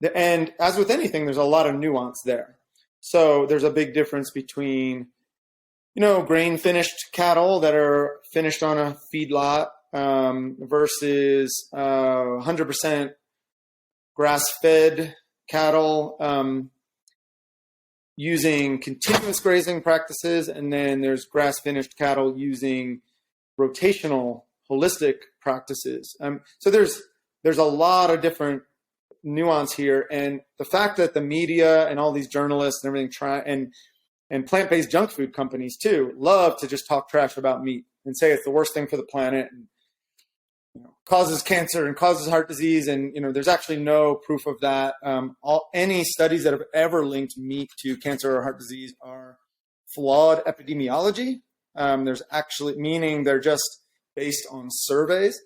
as with anything, there's a lot of nuance there. So there's a big difference between, grain finished cattle that are finished on a feedlot, versus 100% grass fed cattle, using continuous grazing practices, and then there's grass-finished cattle using rotational, holistic practices. So there's a lot of different nuance here, and the fact that the media and all these journalists and everything and plant-based junk food companies too love to just talk trash about meat and say it's the worst thing for the planet and causes cancer and causes heart disease, and there's actually no proof of that. Any studies that have ever linked meat to cancer or heart disease are flawed epidemiology. There's actually, meaning they're just based on surveys,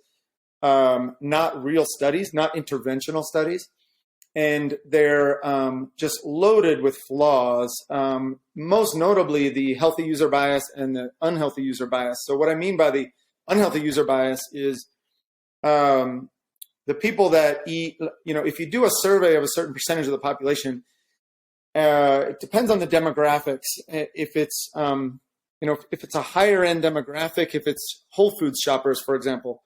not real studies, not interventional studies, and they're just loaded with flaws. Most notably, the healthy user bias and the unhealthy user bias. So what I mean by the unhealthy user bias is the people that eat, if you do a survey of a certain percentage of the population, it depends on the demographics. If it's, if it's a higher end demographic, if it's Whole Foods shoppers, for example,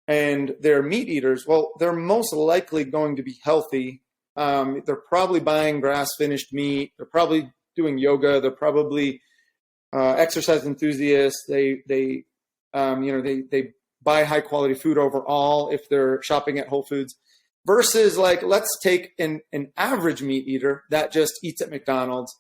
and they're meat eaters, well, they're most likely going to be healthy. They're probably buying grass finished meat. They're probably doing yoga. They're probably exercise enthusiasts. They buy high quality food overall if they're shopping at Whole Foods, versus like, let's take an average meat eater that just eats at McDonald's.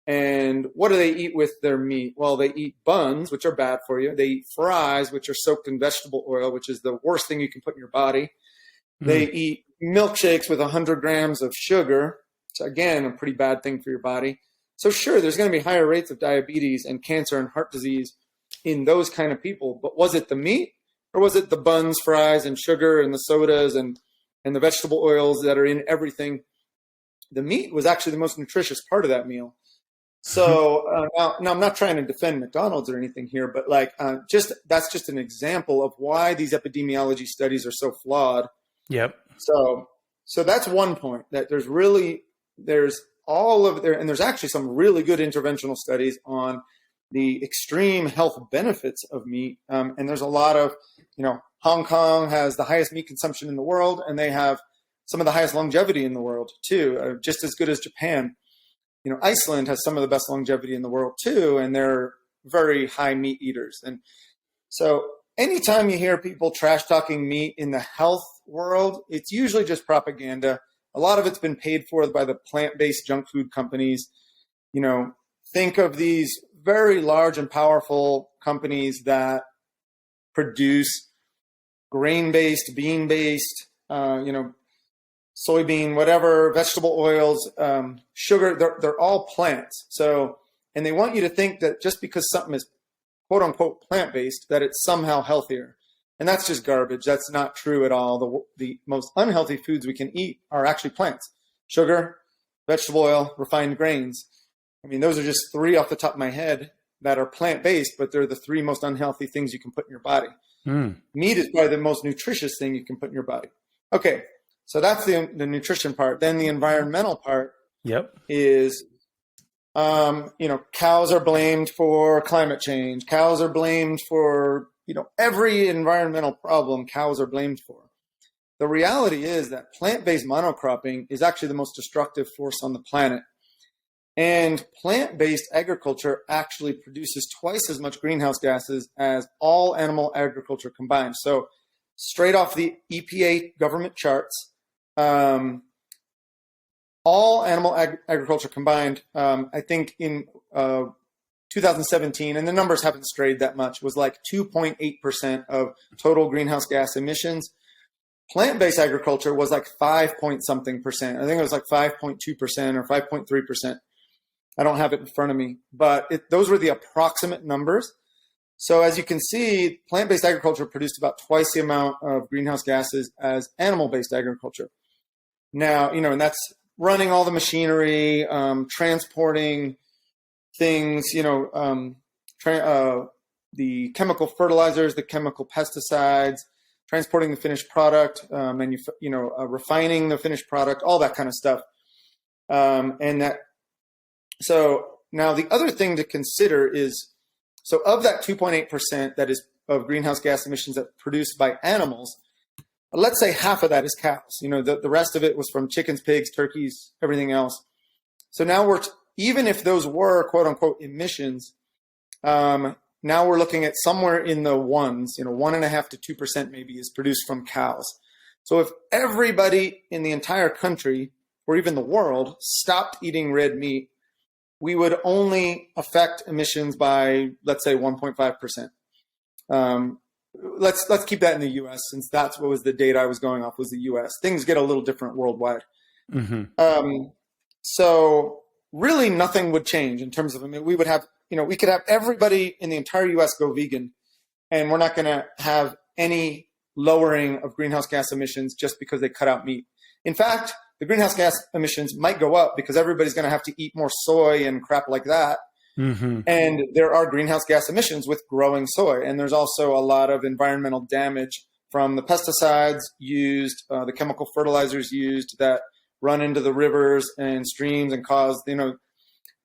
And what do they eat with their meat? Well, they eat buns, which are bad for you. They eat fries, which are soaked in vegetable oil, which is the worst thing you can put in your body. They eat milkshakes with 100 grams of sugar, which again, a pretty bad thing for your body. So sure, there's going to be higher rates of diabetes and cancer and heart disease in those kind of people. But was it the meat? Or was it the buns, fries, and sugar, and the sodas, and the vegetable oils that are in everything? The meat was actually the most nutritious part of that meal. So now I'm not trying to defend McDonald's or anything here, but that's just an example of why these epidemiology studies are so flawed.
Yep.
So that's one point, that there's actually some really good interventional studies on the extreme health benefits of meat. And there's a lot of, Hong Kong has the highest meat consumption in the world, and they have some of the highest longevity in the world too, just as good as Japan. Iceland has some of the best longevity in the world too, and they're very high meat eaters. And so anytime you hear people trash talking meat in the health world, it's usually just propaganda. A lot of it's been paid for by the plant-based junk food companies. Think of these very large and powerful companies that produce grain-based, bean-based, soybean, whatever, vegetable oils, sugar, they're all plants. So, and they want you to think that just because something is quote unquote plant-based, that it's somehow healthier. And that's just garbage. That's not true at all. The most unhealthy foods we can eat are actually plants: sugar, vegetable oil, refined grains. I mean, those are just three off the top of my head that are plant-based, but they're the three most unhealthy things you can put in your body. Meat is probably the most nutritious thing you can put in your body. Okay, so that's the nutrition part. Then the environmental part is Cows are blamed for climate change. Cows are blamed for, every environmental problem cows are blamed for. The reality is that plant-based monocropping is actually the most destructive force on the planet. And plant-based agriculture actually produces twice as much greenhouse gases as all animal agriculture combined. So straight off the EPA government charts, all animal agriculture combined, I think in 2017, and the numbers haven't strayed that much, was like 2.8% of total greenhouse gas emissions. Plant-based agriculture was like 5 point something percent. I think it was like 5.2% or 5.3%. I don't have it in front of me, but those were the approximate numbers. So as you can see, plant-based agriculture produced about twice the amount of greenhouse gases as animal-based agriculture. Now, and that's running all the machinery, transporting things, the chemical fertilizers, the chemical pesticides, transporting the finished product, refining the finished product, all that kind of stuff. So now the other thing to consider is, so of that 2.8% that is of greenhouse gas emissions that produced by animals, let's say half of that is cows. The rest of it was from chickens, pigs, turkeys, everything else. So now even if those were quote unquote emissions, now we're looking at somewhere in the ones, 1.5% to 2% maybe is produced from cows. So if everybody in the entire country or even the world stopped eating red meat, we would only affect emissions by, let's say, 1.5%. Let's keep that in the U.S. since that's what was the data I was going off was the U.S. Things get a little different worldwide. Mm-hmm. So really nothing would change in terms of, we would have, we could have everybody in the entire U.S. go vegan, and we're not going to have any lowering of greenhouse gas emissions just because they cut out meat. In fact, the greenhouse gas emissions might go up because everybody's going to have to eat more soy and crap like that. Mm-hmm. And there are greenhouse gas emissions with growing soy. And there's also a lot of environmental damage from the pesticides used, the chemical fertilizers used that run into the rivers and streams and cause, the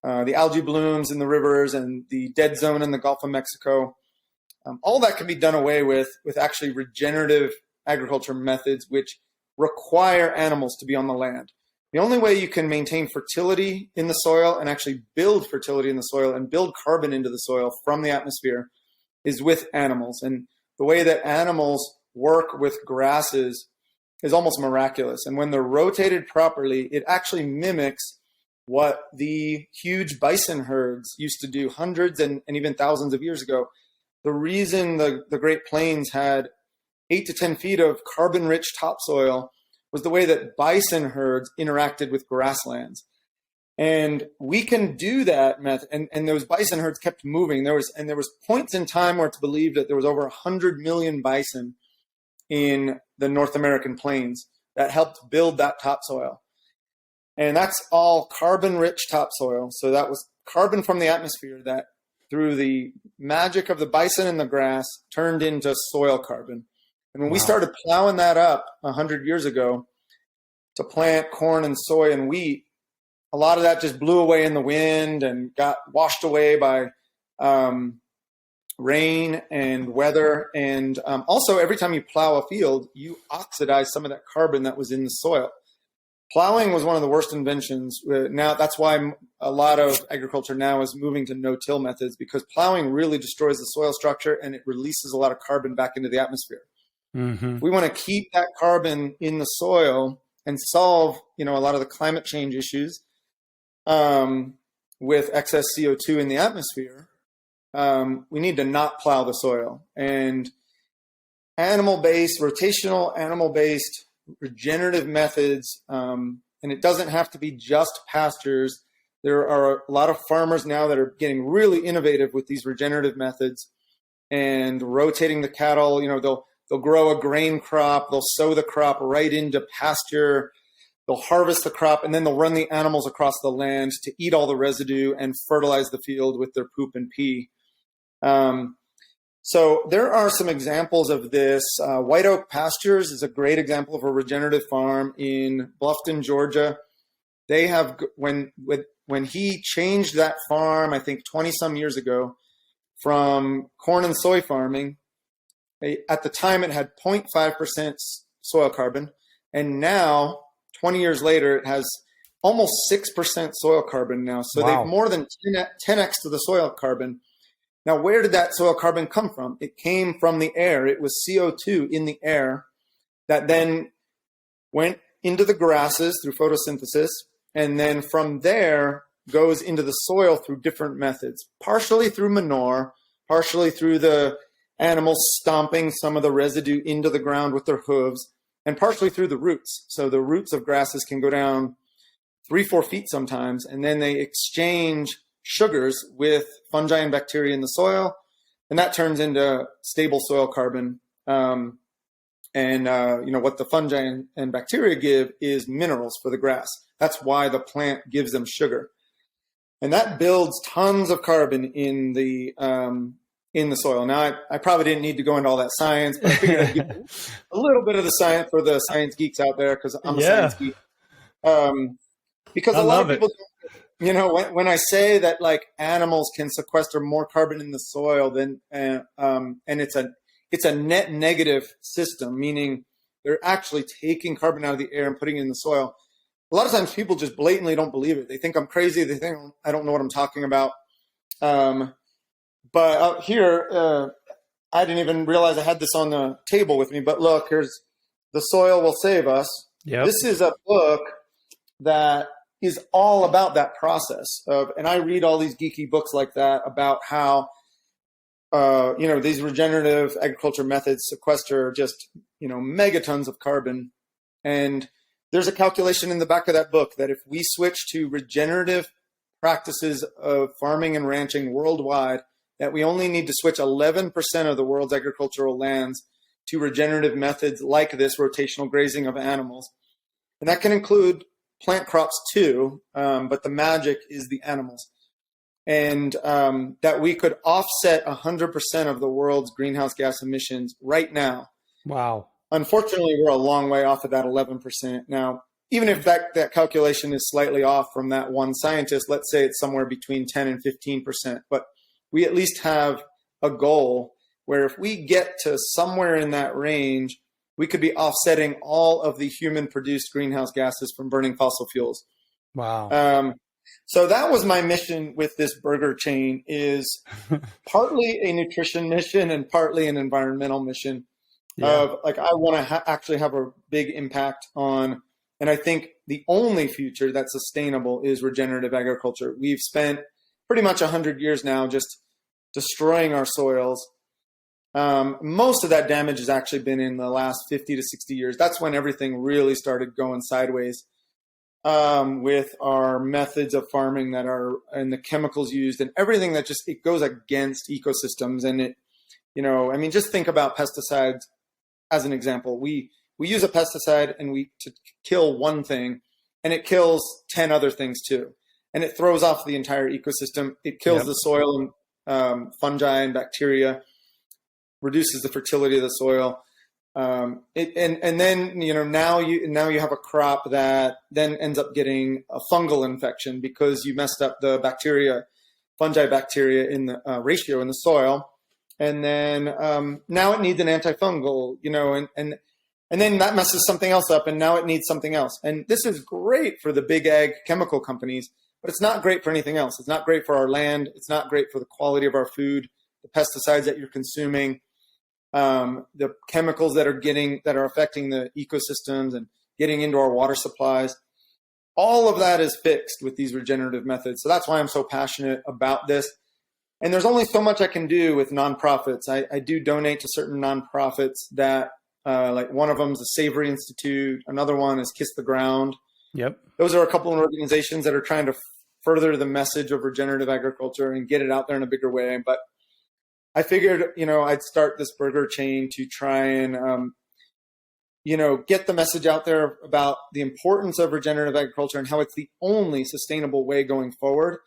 algae blooms in the rivers and the dead zone in the Gulf of Mexico. All that can be done away with actually regenerative agriculture methods, which require animals to be on the land. The only way you can maintain fertility in the soil and actually build fertility in the soil and build carbon into the soil from the atmosphere is with animals. And the way that animals work with grasses is almost miraculous. And when they're rotated properly, it actually mimics what the huge bison herds used to do hundreds and even thousands of years ago. The reason the Great Plains had 8 to 10 feet of carbon-rich topsoil was the way that bison herds interacted with grasslands. And we can do that method. And those bison herds kept moving. There was points in time where it's believed that there was over 100 million bison in the North American plains that helped build that topsoil. And that's all carbon-rich topsoil. So that was carbon from the atmosphere that, through the magic of the bison and the grass, turned into soil carbon. And when we started plowing that up 100 years ago to plant corn and soy and wheat, a lot of that just blew away in the wind and got washed away by rain and weather. And also, every time you plow a field, you oxidize some of that carbon that was in the soil. Plowing was one of the worst inventions. Now, that's why a lot of agriculture now is moving to no-till methods, because plowing really destroys the soil structure and it releases a lot of carbon back into the atmosphere. Mm-hmm. We want to keep that carbon in the soil and solve, a lot of the climate change issues with excess CO2 in the atmosphere. We need to not plow the soil. And rotational animal-based regenerative methods, and it doesn't have to be just pastures. There are a lot of farmers now that are getting really innovative with these regenerative methods and rotating the cattle. They'll grow a grain crop, they'll sow the crop right into pasture, they'll harvest the crop, and then they'll run the animals across the land to eat all the residue and fertilize the field with their poop and pee. So there are some examples of this. White Oak Pastures is a great example of a regenerative farm in Bluffton, Georgia. They have, when when he changed that farm, I think 20 some years ago, from corn and soy farming, at the time it had 0.5% soil carbon. And now 20 years later, it has almost 6% soil carbon now. So
Wow.
they've more than 10x to the soil carbon. Now, where did that soil carbon come from? It came from the air. It was CO2 in the air that then went into the grasses through photosynthesis. And then from there goes into the soil through different methods, partially through manure, partially through the animals stomping some of the residue into the ground with their hooves, and partially through the roots. So the roots of grasses can go down 3-4 feet sometimes, and then they exchange sugars with fungi and bacteria in the soil, and that turns into stable soil carbon. What the fungi and bacteria give is minerals for the grass. That's why the plant gives them sugar, and that builds tons of carbon in the soil. Now, I probably didn't need to go into all that science, but I figured I'd give a little bit of the science for the science geeks out there, because I'm a science geek. Because a lot of people, when I say that like animals can sequester more carbon in the soil than, and it's a net negative system, meaning they're actually taking carbon out of the air and putting it in the soil. A lot of times people just blatantly don't believe it. They think I'm crazy. They think I don't know what I'm talking about. But out here, I didn't even realize I had this on the table with me. But look, here's The Soil Will Save Us.
Yep.
This is a book that is all about that process of, and I read all these geeky books like that about how, these regenerative agriculture methods sequester just, megatons of carbon. And there's a calculation in the back of that book that if we switch to regenerative practices of farming and ranching worldwide, that we only need to switch 11% of the world's agricultural lands to regenerative methods like this rotational grazing of animals. And that can include plant crops too, but the magic is the animals. And that we could offset 100% of the world's greenhouse gas emissions right now.
Wow.
Unfortunately, we're a long way off of that 11%. Now, even if that calculation is slightly off from that one scientist, let's say it's somewhere between 10 and 15%, but we at least have a goal where if we get to somewhere in that range, we could be offsetting all of the human-produced greenhouse gases from burning fossil fuels.
Wow.
So that was my mission with this burger chain, is partly a nutrition mission and partly an environmental mission. Of like, I want to actually have a big impact on, and I think the only future that's sustainable is regenerative agriculture. We've spent pretty much 100 years now just destroying our soils. Most of that damage has actually been in the last 50 to 60 years. That's when everything really started going sideways with our methods of farming and the chemicals used and everything that just, it goes against ecosystems. And it, just think about pesticides as an example. We use a pesticide to kill one thing, and it kills 10 other things too. And it throws off the entire ecosystem. It kills the soil and fungi and bacteria, reduces the fertility of the soil. And then now you have a crop that then ends up getting a fungal infection because you messed up the fungi bacteria in the ratio in the soil. And then now it needs an antifungal, and then that messes something else up, and now it needs something else. And this is great for the big ag chemical companies, but it's not great for anything else. It's not great for our land. It's not great for the quality of our food, the pesticides that you're consuming, the chemicals that are affecting the ecosystems and getting into our water supplies. All of that is fixed with these regenerative methods. So that's why I'm so passionate about this. And there's only so much I can do with nonprofits. I do donate to certain nonprofits that, like one of them is the Savory Institute. Another one is Kiss the Ground. Yep. Those are a couple of organizations that are trying to further the message of regenerative agriculture and get it out there in a bigger way. But I figured, I'd start this burger chain to try and, get the message out there about the importance of regenerative agriculture and how it's the only sustainable way going forward.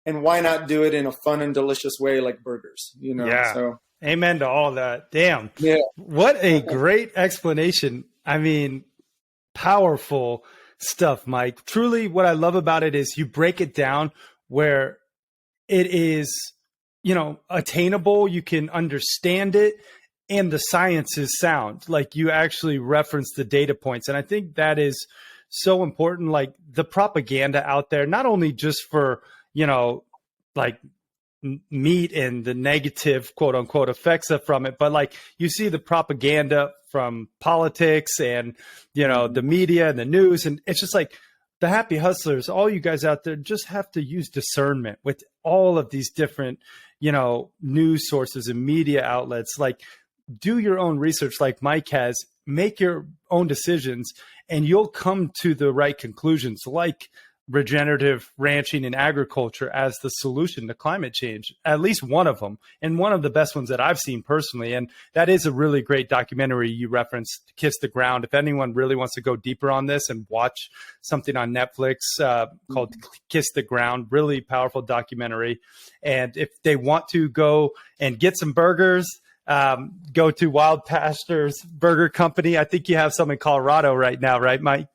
And why not do it in a fun and delicious way like burgers,
Yeah.
So
amen to all that. Damn.
Yeah.
What a great explanation. I mean, powerful. stuff, Mike. Truly, what I love about it is you break it down where it is, attainable. You can understand it, and the science is sound. Like, you actually reference the data points. And I think that is so important. Like, the propaganda out there, not only just for, like meat and the negative quote unquote effects from it, but like you see the propaganda from politics and, the media and the news. And it's just like, the happy hustlers, all you guys out there just have to use discernment with all of these different, news sources and media outlets. Like, do your own research like Mike has, make your own decisions, and you'll come to the right conclusions, like regenerative ranching and agriculture as the solution to climate change, at least one of them, and one of the best ones that I've seen personally. And that is a really great documentary you referenced, Kiss the Ground. If anyone really wants to go deeper on this and watch something on Netflix called Kiss the Ground, really powerful documentary. And if they want to go and get some burgers, go to Wild Pastures Burger Company. I think you have some in Colorado right now, right, Mike?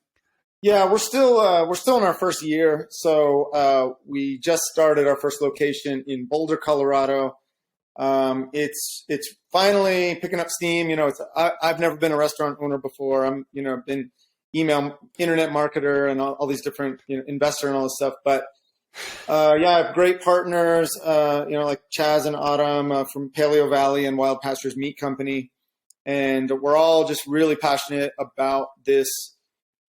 Yeah, we're still in our first year. So we just started our first location in Boulder, Colorado. It's finally picking up steam. I've never been a restaurant owner before. I'm been internet marketer and all these different investor and all this stuff. But I have great partners. Like Chaz and Autumn from Paleo Valley and Wild Pastures Meat Company, and we're all just really passionate about this.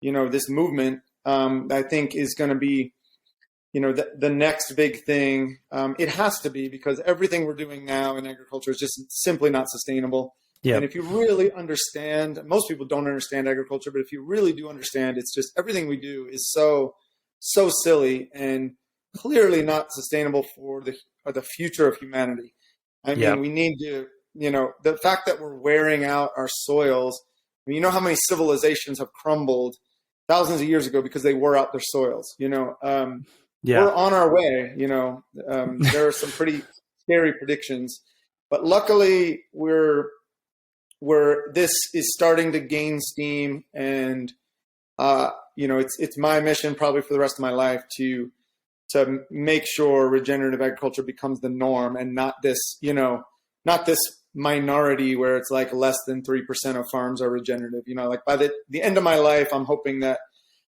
This movement, I think is going to be, the next big thing. It has to be, because everything we're doing now in agriculture is just simply not sustainable. Yep. And if you really understand, most people don't understand agriculture, but if you really do understand, it's just everything we do is so silly and clearly not sustainable for the future of humanity. I mean, we need to, the fact that we're wearing out our soils. I mean, you know how many civilizations have crumbled thousands of years ago because they wore out their soils. We're on our way. There are some pretty scary predictions, but luckily this is starting to gain steam, and it's my mission probably for the rest of my life to make sure regenerative agriculture becomes the norm, and not this minority where it's like less than 3% of farms are regenerative. Like by the end of my life, I'm hoping that,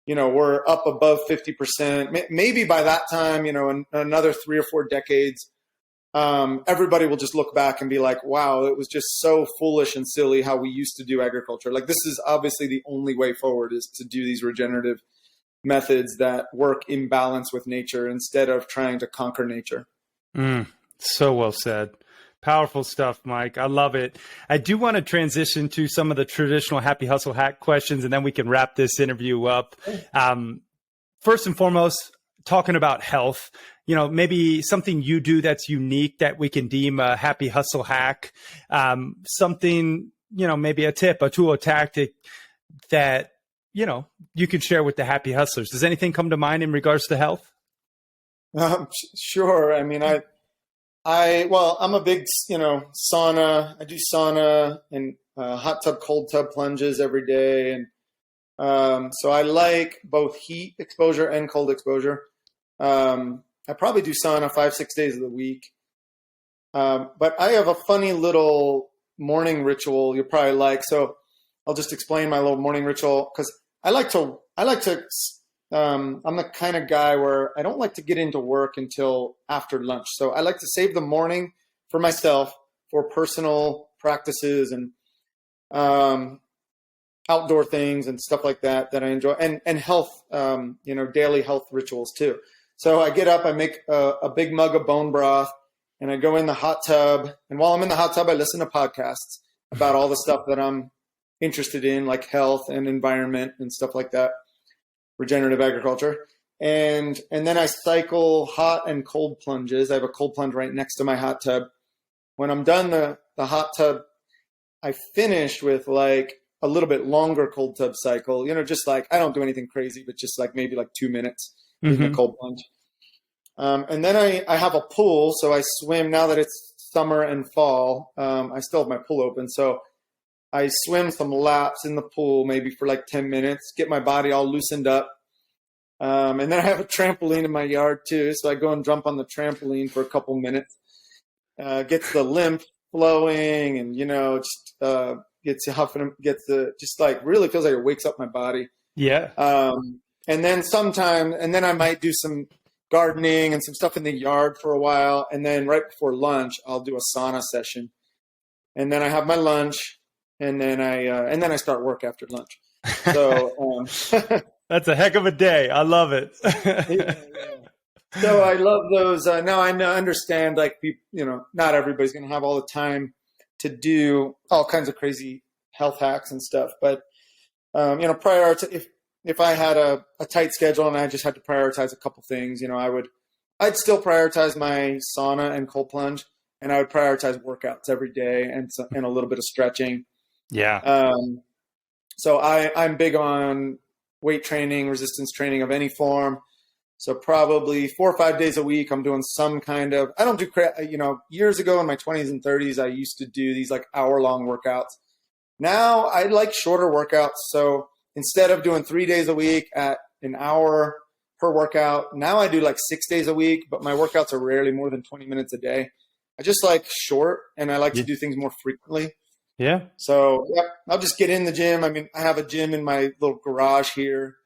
we're up above 50%. Maybe by that time, in another 3 or 4 decades, everybody will just look back and be like, wow, it was just so foolish and silly how we used to do agriculture. Like, this is obviously the only way forward, is to do these regenerative methods that work in balance with nature instead of trying to conquer nature.
So well said. Powerful stuff, Mike. I love it. I do want to transition to some of the traditional Happy Hustle hack questions, and then we can wrap this interview up. First and foremost, talking about health, maybe something you do that's unique that we can deem a Happy Hustle hack, something, maybe a tip, a tool, a tactic that, you can share with the Happy Hustlers. Does anything come to mind in regards to health?
Sure. I mean, I'm a big, sauna. I do sauna and hot tub, cold tub plunges every day. And so I like both heat exposure and cold exposure. I probably do sauna 5-6 days of the week. But I have a funny little morning ritual you'll probably like. So I'll just explain my little morning ritual, because I'm the kind of guy where I don't like to get into work until after lunch. So I like to save the morning for myself, for personal practices and outdoor things and stuff like that I enjoy, and health, daily health rituals too. So I get up, I make a big mug of bone broth, and I go in the hot tub. And while I'm in the hot tub, I listen to podcasts about all the stuff that I'm interested in, like health and environment and stuff like that, regenerative agriculture. And then I cycle hot and cold plunges. I have a cold plunge right next to my hot tub. When I'm done the hot tub, I finish with like a little bit longer cold tub cycle, just like, I don't do anything crazy, but just like maybe like 2 minutes in the cold plunge. And then I have a pool. So I swim now that it's summer and fall. I still have my pool open. So I swim some laps in the pool, maybe for like 10 minutes, get my body all loosened up. And then I have a trampoline in my yard too. So I go and jump on the trampoline for a couple minutes, gets the lymph flowing and, just gets you huffing, just like really feels like it wakes up my body.
Yeah.
And then I might do some gardening and some stuff in the yard for a while. And then right before lunch, I'll do a sauna session. And then I have my lunch, and then I start work after lunch. So
that's a heck of a day. I love it.
Yeah. So I love those. Now I understand, like, not everybody's going to have all the time to do all kinds of crazy health hacks and stuff. But prior to if I had a tight schedule and I just had to prioritize a couple things, I'd still prioritize my sauna and cold plunge. And I would prioritize workouts every day and a little bit of stretching.
Yeah.
So I'm big on weight training, resistance training of any form. So probably 4 or 5 days a week, I'm doing some kind of, I don't do, years ago in my 20s and 30s, I used to do these like hour-long workouts. Now I like shorter workouts. So instead of doing 3 days a week at an hour per workout, now I do like 6 days a week, but my workouts are rarely more than 20 minutes a day. I just like short, and I like to do things more frequently.
Yeah.
So I'll just get in the gym. I mean, I have a gym in my little garage here.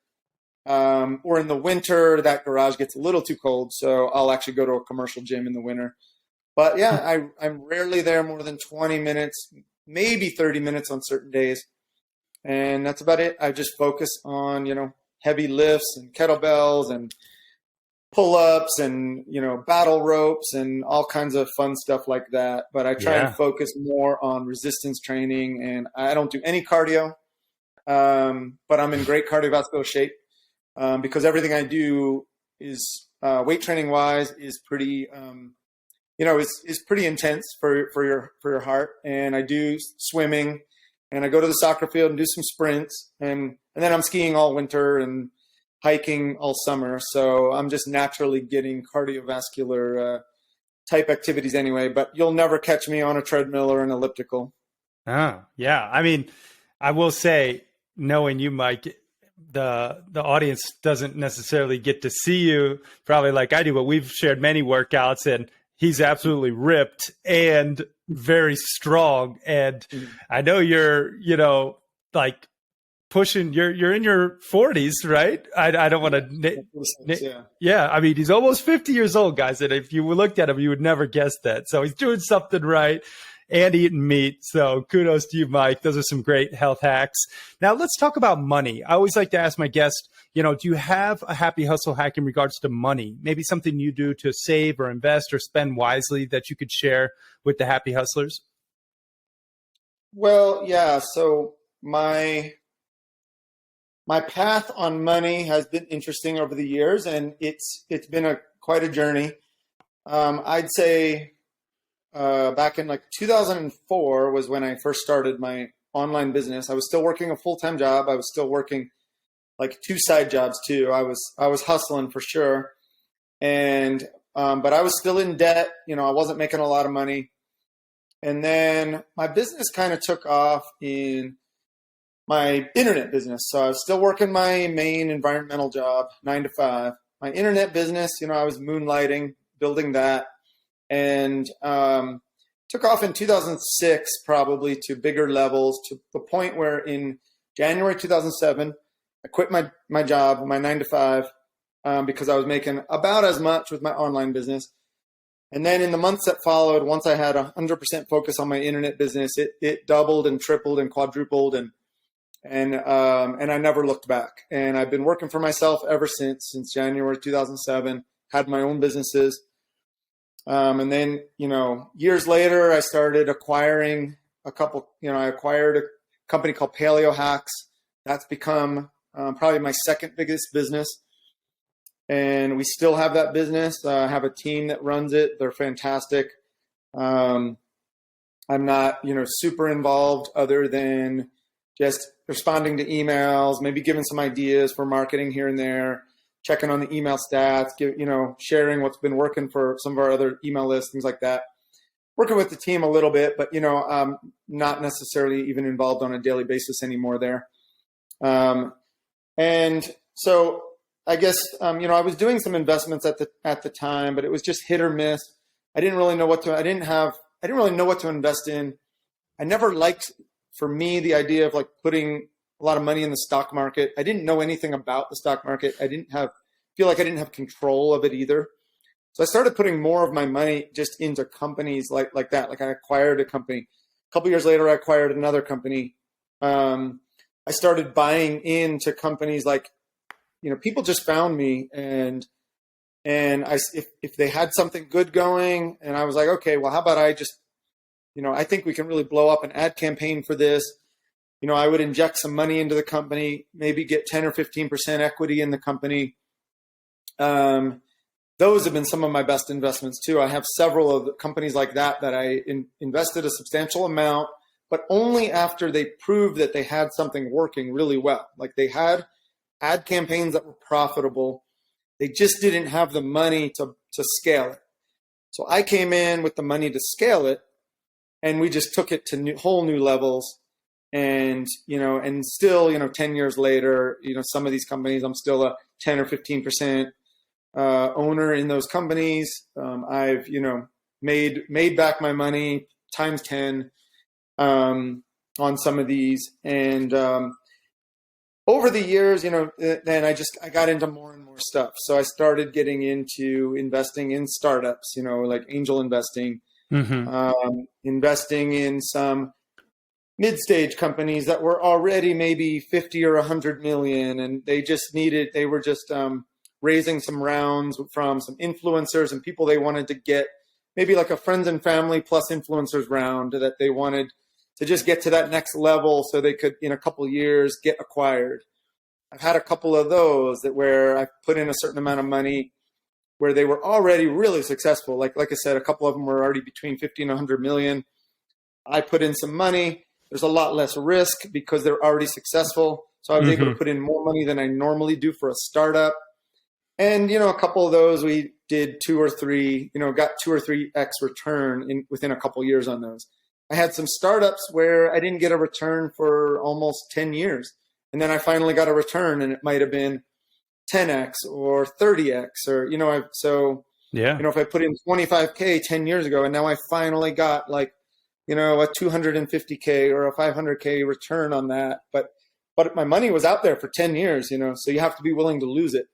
Or in the winter, that garage gets a little too cold, so I'll actually go to a commercial gym in the winter. But yeah, I'm rarely there more than 20 minutes, maybe 30 minutes on certain days. And that's about it. I just focus on, heavy lifts and kettlebells and pull-ups and, battle ropes and all kinds of fun stuff like that. But I try and focus more on resistance training, and I don't do any cardio. But I'm in great cardiovascular shape, because everything I do is weight training wise is pretty, is pretty intense for your heart. And I do swimming, and I go to the soccer field and do some sprints, and then I'm skiing all winter and hiking all summer. So I'm just naturally getting cardiovascular type activities anyway, but you'll never catch me on a treadmill or an elliptical.
Oh, yeah. I mean, I will say, knowing you, Mike, the audience doesn't necessarily get to see you probably like I do, but we've shared many workouts, and he's absolutely ripped and very strong. And I know you're, like pushing, you're in your 40s, right? I don't want to. Yeah. I mean, he's almost 50 years old, guys. And if you looked at him, you would never guess that. So he's doing something right and eating meat. So kudos to you, Mike. Those are some great health hacks. Now let's talk about money. I always like to ask my guests, do you have a happy hustle hack in regards to money? Maybe something you do to save or invest or spend wisely that you could share with the happy hustlers?
Well, yeah. So my path on money has been interesting over the years, and it's been quite a journey. I'd say back in like 2004 was when I first started my online business. I was still working a full-time job. I was still working like 2 side jobs too. I was hustling for sure, and but I was still in debt. I wasn't making a lot of money, and then my business kind of took off in my internet business. So I was still working my main environmental job, 9 to 5. My internet business, I was moonlighting, building that, and took off in 2006 probably to bigger levels, to the point where in January 2007, I quit my job, my 9 to 5, because I was making about as much with my online business. And then in the months that followed, once I had 100% focus on my internet business, it doubled and tripled and quadrupled, and I never looked back. And I've been working for myself ever since January 2007, had my own businesses. And then, years later, I started acquiring I acquired a company called Paleo Hacks. That's become probably my second biggest business. And we still have that business. I have a team that runs it. They're fantastic. I'm not, super involved other than just responding to emails, maybe giving some ideas for marketing here and there, checking on the email stats, sharing what's been working for some of our other email lists, things like that. working with the team a little bit, but, not necessarily even involved on a daily basis anymore there. And so I guess, I was doing some investments at the time, but it was just hit or miss. I didn't really know what to invest in. I never liked, for me, the idea of like putting a lot of money in the stock market. I didn't know anything about the stock market. Feel like I didn't have control of it either. So I started putting more of my money just into companies like that. Like I acquired a company. A couple years later, I acquired another company. I started buying into companies like, people just found me and if they had something good going, and I was like, okay, well, how about I just, I think we can really blow up an ad campaign for this. I would inject some money into the company, maybe get 10 or 15% equity in the company. Those have been some of my best investments too. I have several of the companies like that I invested a substantial amount, but only after they proved that they had something working really well. Like they had ad campaigns that were profitable. They just didn't have the money to scale it. So I came in with the money to scale it, and we just took it to whole new levels. And, and still, 10 years later, some of these companies, I'm still a 10 or 15% owner in those companies. I've, made back my money times 10 on some of these. And over the years, then I got into more and more stuff. So I started getting into investing in startups, like angel investing, investing in some mid-stage companies that were already maybe 50 or 100 million. And they were just raising some rounds from some influencers and people they wanted to get, maybe like a friends and family plus influencers round that they wanted to just get to that next level so they could, in a couple of years, get acquired. I've had a couple of those where I put in a certain amount of money where they were already really successful. Like I said, a couple of them were already between 50 and 100 million. I put in some money. There's a lot less risk because they're already successful. So I was able to put in more money than I normally do for a startup. And, a couple of those we did 2 or 3, got 2 or 3x return within a couple of years on those. I had some startups where I didn't get a return for almost 10 years. And then I finally got a return, and it might have been 10x or 30x or, if I put in 25K 10 years ago, and now I finally got like, a 250K or a 500K return on that. But my money was out there for 10 years, so you have to be willing to lose it.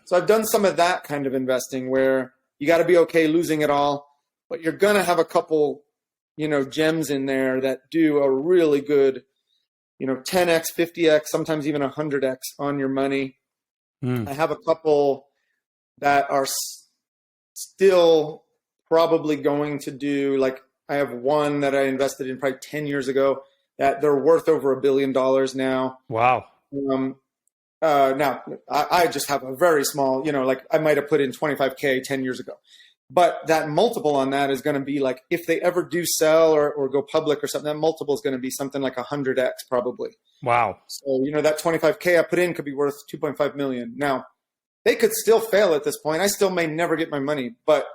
So I've done some of that kind of investing where you got to be okay losing it all, but you're going to have a couple, gems in there that do a really good, 10x, 50x, sometimes even 100x on your money. I have a couple that are still probably going to do, like I have one that I invested in probably 10 years ago that they're worth over $1 billion now.
Wow.
Now I just have a very small, like I might have put in 25K 10 years ago, but that multiple on that is going to be like, if they ever do sell or go public or something, that multiple is going to be something like 100x probably.
Wow.
So, that 25K I put in could be worth 2.5 million. Now they could still fail at this point. I still may never get my money, but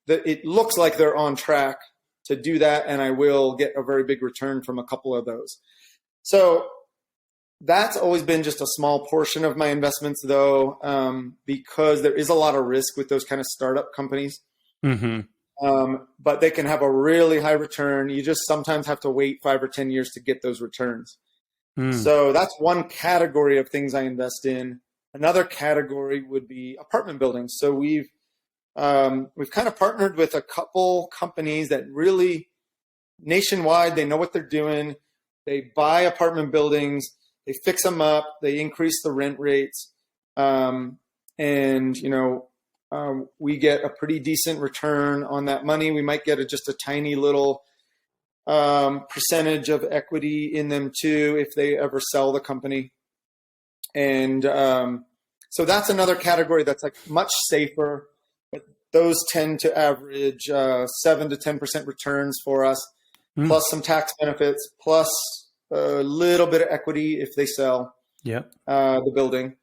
it looks like they're on track to do that. And I will get a very big return from a couple of those. So that's always been just a small portion of my investments though, because there is a lot of risk with those kind of startup companies. But they can have a really high return. You just sometimes have to wait 5 or 10 years to get those returns. So that's one category of things I invest in. Another category would be apartment buildings. So we've kind of partnered with a couple companies that really nationwide, they know what they're doing. They buy apartment buildings, they fix them up, they increase the rent rates. We get a pretty decent return on that money. We might get just a tiny little percentage of equity in them too if they ever sell the company. And so that's another category that's like much safer. But those tend to average 7 to 10% returns for us, plus some tax benefits, plus a little bit of equity if they sell the building.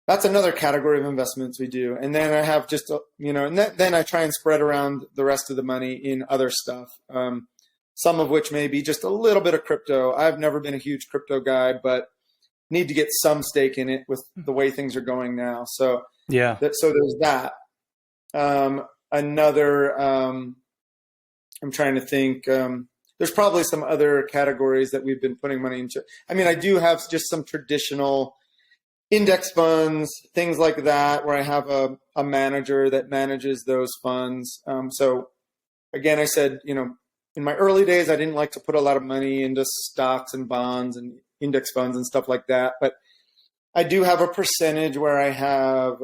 that's another category of investments we do. And then I have just, and then I try and spread around the rest of the money in other stuff. Some of which may be just a little bit of crypto. I've never been a huge crypto guy, but need to get some stake in it with the way things are going now. So
yeah.
So there's that. Another, I'm trying to think, there's probably some other categories that we've been putting money into. I mean, I do have just some traditional index funds, things like that, where I have a manager that manages those funds. So again, I said, in my early days, I didn't like to put a lot of money into stocks and bonds and index funds and stuff like that. But I do have a percentage where I have,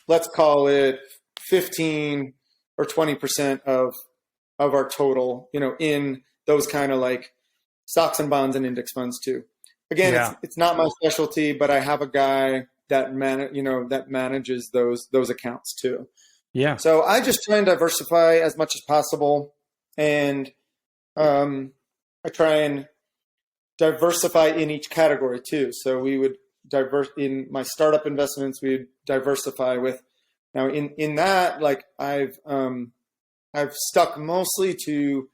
let's call it 15 or 20% of our total, in those kind of like stocks and bonds and index funds too. Again, it's not my specialty, but I have a guy that manages those accounts too.
Yeah.
So I just try and diversify as much as possible, and I try and diversify in each category too. So we would in my startup investments, we would diversify with. Now in that, like I've stuck mostly to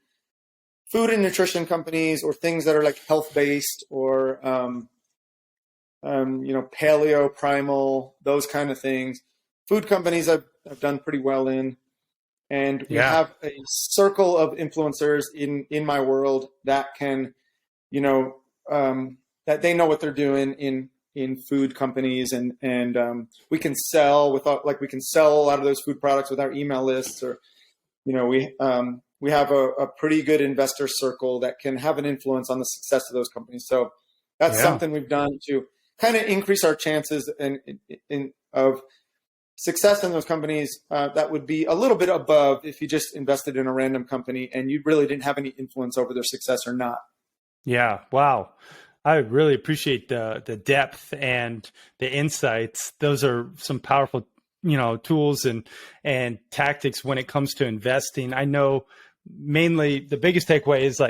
food and nutrition companies or things that are like health based or paleo, primal, those kind of things. Food companies I've done pretty well in, and we have a circle of influencers in my world that can, that they know what they're doing in food companies, and we can sell we can sell a lot of those food products with our email lists, or we have a pretty good investor circle that can have an influence on the success of those companies. So that's something we've done to kind of increase our chances of success in those companies that would be a little bit above if you just invested in a random company and you really didn't have any influence over their success or not.
Yeah. Wow. I really appreciate the depth and the insights. Those are some powerful, tools and tactics when it comes to investing. I know mainly the biggest takeaway is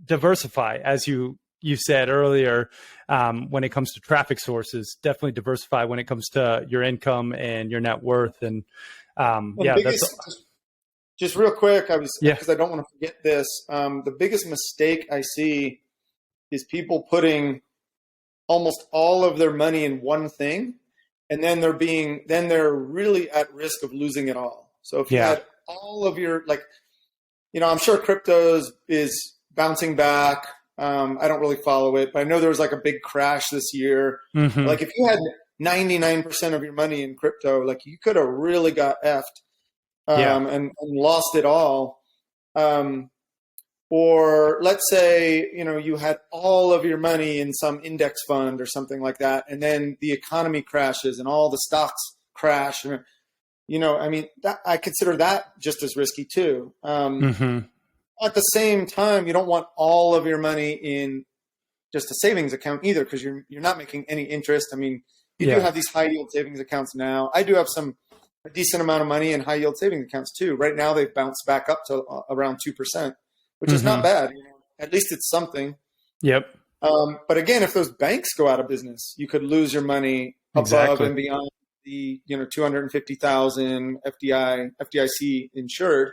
diversify, as you said earlier, when it comes to traffic sources. Definitely diversify when it comes to your income and your net worth. And
just real quick, because I don't want to forget this. The biggest mistake I see is people putting almost all of their money in one thing, and then they're really at risk of losing it all. So if you had all of your, I'm sure crypto is bouncing back. I don't really follow it, but I know there was like a big crash this year. Mm-hmm. Like if you had 99% of your money in crypto, like you could have really got effed and lost it all. Or let's say, you had all of your money in some index fund or something like that, and then the economy crashes and all the stocks crash. I consider that just as risky too. At the same time, you don't want all of your money in just a savings account either, because you're not making any interest. I mean, you do have these high yield savings accounts now. I do have a decent amount of money in high yield savings accounts too. Right now, they've bounced back up to around 2%, which is not bad. At least it's something.
Yep.
But again, if those banks go out of business, you could lose your money above and beyond the 250,000 FDIC insured.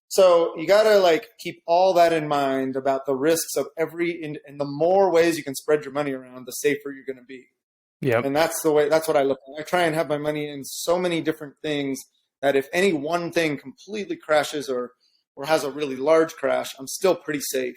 So you got to keep all that in mind about the risks of and the more ways you can spread your money around, the safer you're going to be.
Yeah.
And that's what I look at. I try and have my money in so many different things that if any one thing completely crashes or has a really large crash, I'm still pretty safe.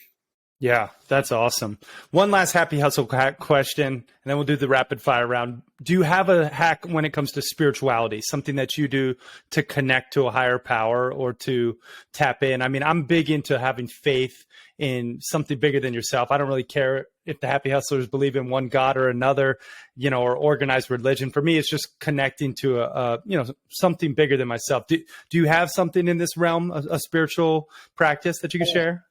Yeah, that's awesome. One last Happy Hustle question, and then we'll do the rapid fire round. Do you have a hack when it comes to spirituality, something that you do to connect to a higher power or to tap in? I mean, I'm big into having faith in something bigger than yourself. I don't really care if the Happy Hustlers believe in one God or another, or organized religion. For me, it's just connecting to something bigger than myself. Do you have something in this realm, a spiritual practice that you can share?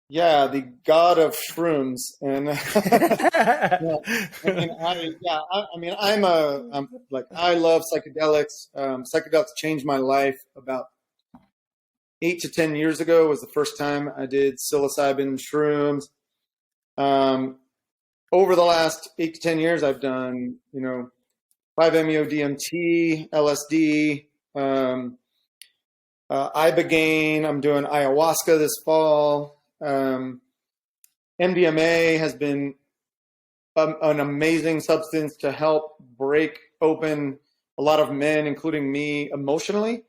Yeah, the god of shrooms, and I love psychedelics. Psychedelics changed my life about 8 to 10 years ago. Was the first time I did psilocybin shrooms. over the last 8 to 10 years, I've done, 5-MeO DMT, LSD, ibogaine. I'm doing ayahuasca this fall. MDMA has been an amazing substance to help break open a lot of men, including me, emotionally.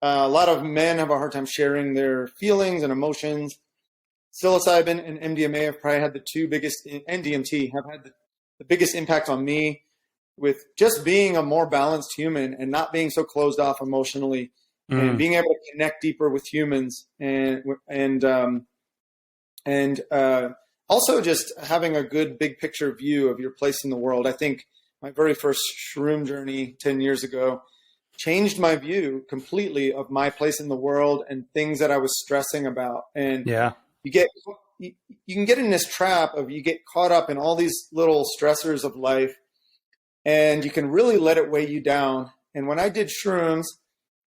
A lot of men have a hard time sharing their feelings and emotions. Psilocybin and MDMA have probably had the two biggest, and DMT have had the biggest impact on me with just being a more balanced human and not being so closed off emotionally and being able to connect deeper with humans and also just having a good big picture view of your place in the world. I think my very first shroom journey 10 years ago changed my view completely of my place in the world and things that I was stressing about. And you can get in this trap of you get caught up in all these little stressors of life, and you can really let it weigh you down. And when I did shrooms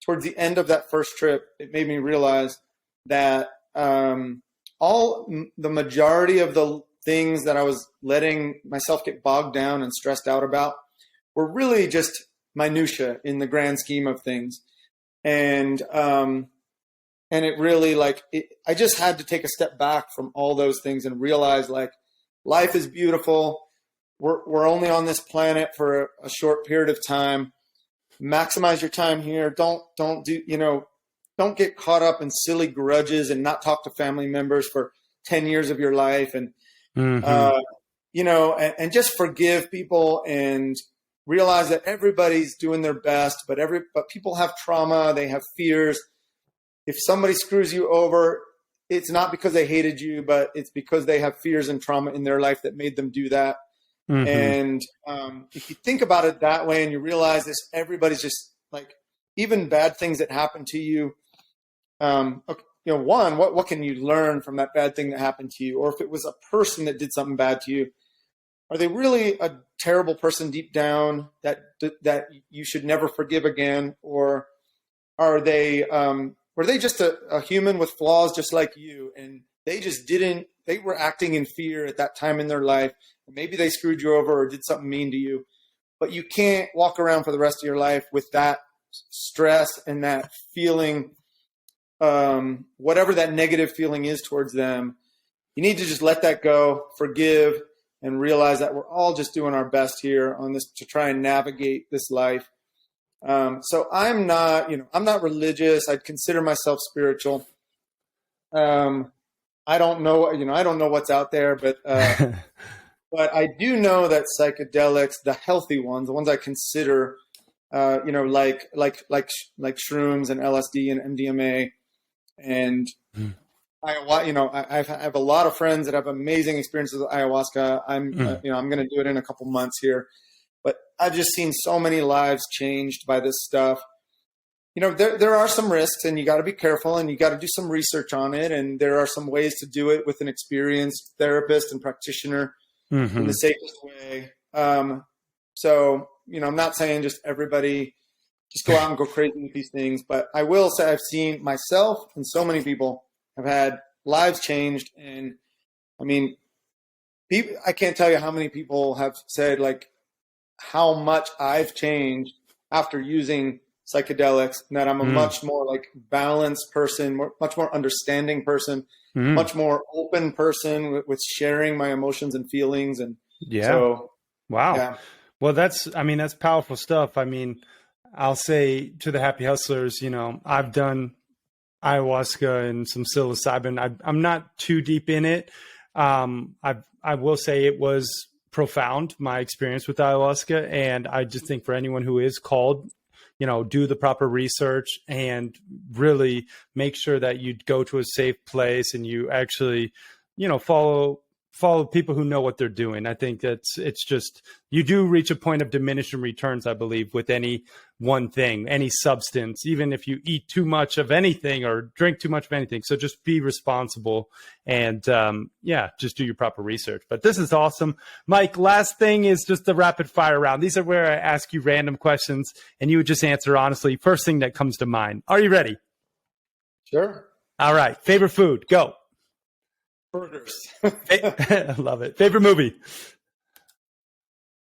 towards the end of that first trip, it made me realize that the majority of the things that I was letting myself get bogged down and stressed out about were really just minutia in the grand scheme of things. And it really I just had to take a step back from all those things and realize life is beautiful. We're only on this planet for a short period of time. Maximize your time here. Don't get caught up in silly grudges and not talk to family members for 10 years of your life. And, and just forgive people and realize that everybody's doing their best, but people have trauma. They have fears. If somebody screws you over, it's not because they hated you, but it's because they have fears and trauma in their life that made them do that. And if you think about it that way and you realize this, everybody's just even bad things that happen to you. What can you learn from that bad thing that happened to you? Or if it was a person that did something bad to you, are they really a terrible person deep down that you should never forgive again? Or were they just a human with flaws just like you, and they were acting in fear at that time in their life. Maybe they screwed you over or did something mean to you, but you can't walk around for the rest of your life with that stress and that feeling, whatever that negative feeling is towards them. You need to just let that go, forgive, and realize that we're all just doing our best here on this to try and navigate this life. So I'm not religious. I'd consider myself spiritual. I don't know what's out there, but but I do know that psychedelics, the healthy ones, the ones I consider, like shrooms and LSD and MDMA, and I have a lot of friends that have amazing experiences with ayahuasca. I'm going to do it in a couple months here, but I've just seen so many lives changed by this stuff. There are some risks, and you got to be careful, and you got to do some research on it. And there are some ways to do it with an experienced therapist and practitioner in the safest way. So, I'm not saying just everybody just go out and go crazy with these things, but I will say I've seen myself and so many people have had lives changed. And I mean, I can't tell you how many people have said how much I've changed after using psychedelics, and that I'm a much more balanced person, much more understanding person, much more open person with sharing my emotions and feelings. And
wow. Yeah. Well, that's powerful stuff. I mean, I'll say to the Happy Hustlers, I've done ayahuasca and some psilocybin. I'm not too deep in it. I will say it was profound, my experience with ayahuasca. And I just think for anyone who is called, do the proper research and really make sure that you go to a safe place and you actually, follow people who know what they're doing. I think it's just, you do reach a point of diminishing returns, I believe, with any one thing, any substance, even if you eat too much of anything or drink too much of anything. So just be responsible and just do your proper research. But this is awesome. Mike, last thing is just the rapid fire round. These are where I ask you random questions and you would just answer honestly. First thing that comes to mind. Are you ready?
Sure.
All right. Favorite food, go.
Burgers.
I love it. Favorite movie?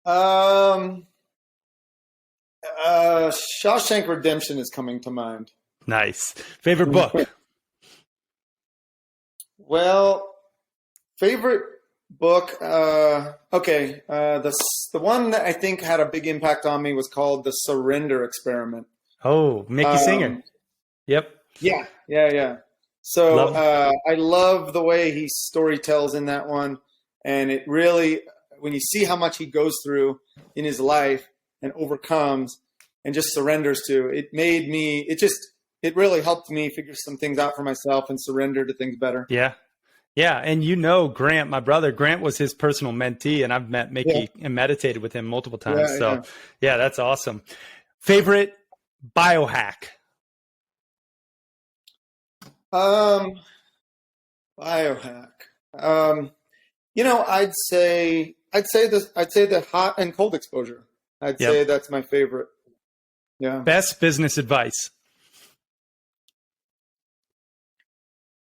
Um, Shawshank Redemption is coming to mind.
Nice. Favorite book?
Well, favorite book. Okay. The one that I think had a big impact on me was called The Surrender Experiment.
Oh, Mickey Singer. Yep.
Yeah. So
Love.
I love the way he story tells in that one, and it really, when you see how much he goes through in his life and overcomes and just surrenders to, it made me. It really helped me figure some things out for myself and surrender to things better.
Yeah. Yeah. And Grant, my brother, Grant was his personal mentee, and I've met Mickey and meditated with him multiple times. So yeah, that's awesome. Favorite biohack?
Biohack. I'd say the hot and cold exposure. I'd say that's my favorite. Yeah.
Best business advice?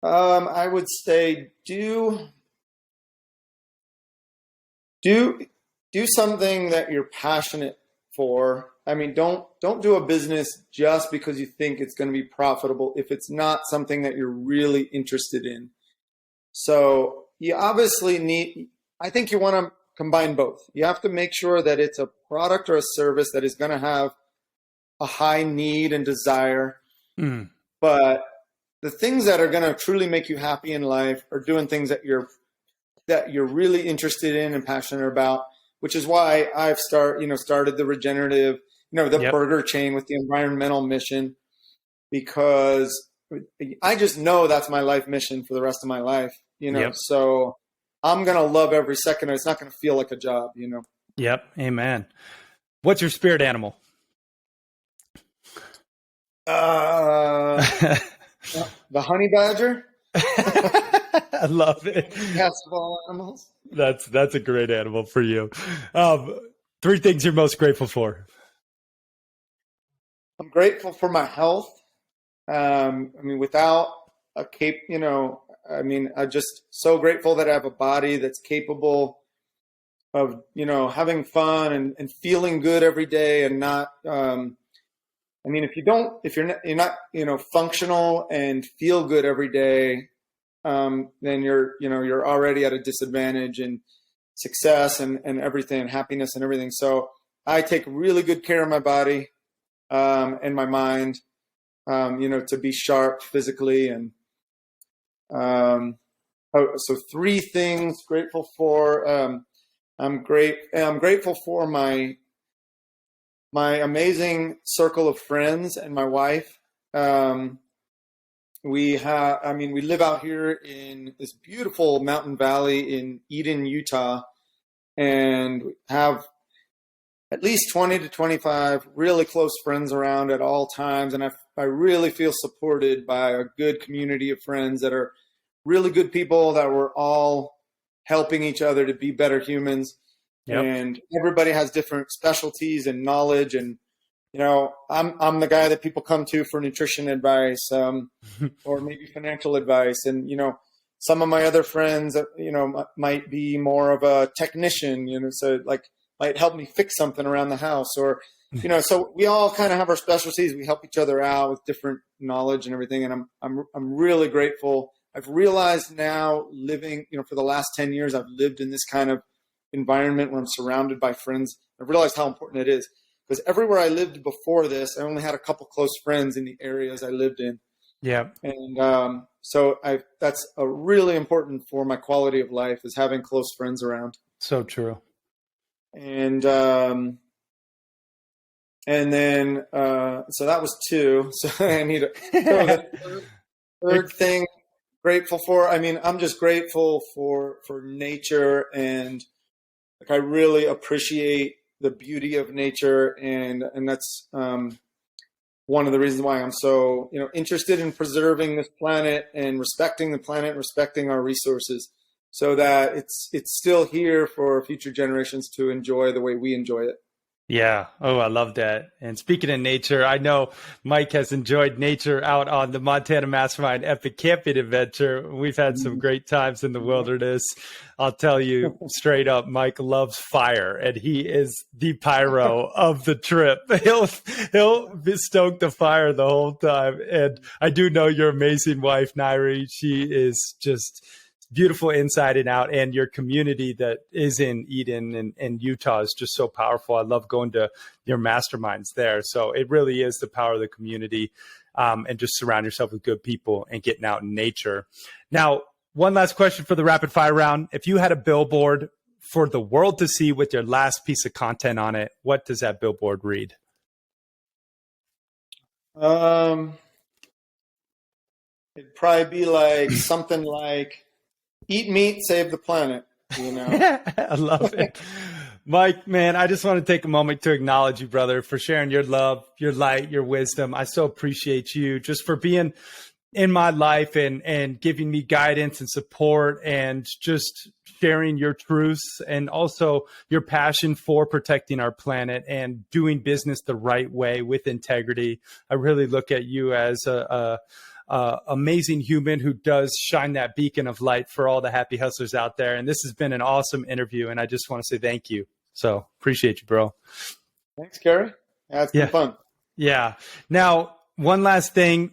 I would say do something that you're passionate for. I mean, don't do a business just because you think it's going to be profitable if it's not something that you're really interested in. So you obviously I think you want to combine both. You have to make sure that it's a product or a service that is going to have a high need and desire. But the things that are going to truly make you happy in life are doing things that you're really interested in and passionate about, which is why I've started the Regenerative, the burger chain with the environmental mission, because I just know that's my life mission for the rest of my life, so I'm going to love every second. It's not going to feel like a job,
Yep. Amen. What's your spirit animal?
The honey badger.
I love it.
Best of all animals.
That's a great animal for you. 3 things you're most grateful for.
I'm grateful for my health. Without a cape, I'm just so grateful that I have a body that's capable of, having fun and feeling good every day and not, if you're not functional and feel good every day, then you're already at a disadvantage in success and everything, and happiness and everything. So I take really good care of my body, and my mind, to be sharp physically. And, so 3 things grateful for. I'm grateful for my amazing circle of friends and my wife. We live out here in this beautiful mountain valley in Eden, Utah, and we have at least 20 to 25 really close friends around at all times. And I really feel supported by a good community of friends that are really good people, that we're all helping each other to be better humans. And everybody has different specialties and knowledge. And, I'm the guy that people come to for nutrition advice, or maybe financial advice. And, some of my other friends, might be more of a technician, so might help me fix something around the house, or, so we all kind of have our specialties. We help each other out with different knowledge and everything. And I'm really grateful. I've realized now, living, for the last 10 years, I've lived in this kind of environment where I'm surrounded by friends. I've realized how important it is, because everywhere I lived before this, I only had a couple close friends in the areas I lived in.
Yeah.
And so that's a really important for my quality of life, is having close friends around.
So true.
And then so that was 2. So I need the third thing grateful for. I'm just grateful for nature, and I really appreciate the beauty of nature, and that's one of the reasons why I'm so interested in preserving this planet and respecting the planet, respecting our resources, so that it's still here for future generations to enjoy the way we enjoy it.
Yeah. Oh, I love that. And speaking of nature, I know Mike has enjoyed nature out on the Montana Mastermind Epic Camping Adventure. We've had some great times in the wilderness. I'll tell you straight up, Mike loves fire, and he is the pyro of the trip. He'll stoke the fire the whole time. And I do know your amazing wife, Nairi. She is just beautiful inside and out, and your community that is in Eden and Utah is just so powerful. I love going to your masterminds there. So it really is the power of the community, and just surround yourself with good people and getting out in nature. Now, one last question for the rapid fire round. If you had a billboard for the world to see with your last piece of content on it, what does that billboard read?
It'd probably be like something like, eat meat, save the planet, you know?
I love it. Mike, man, I just want to take a moment to acknowledge you, brother, for sharing your love, your light, your wisdom. I so appreciate you just for being in my life and giving me guidance and support, and just sharing your truths, and also your passion for protecting our planet and doing business the right way with integrity. I really look at you as a amazing human who does shine that beacon of light for all the happy hustlers out there. And this has been an awesome interview, and I just want to say thank you. So appreciate you, bro.
Thanks, Cary. Yeah, it's been fun.
Yeah. Now, one last thing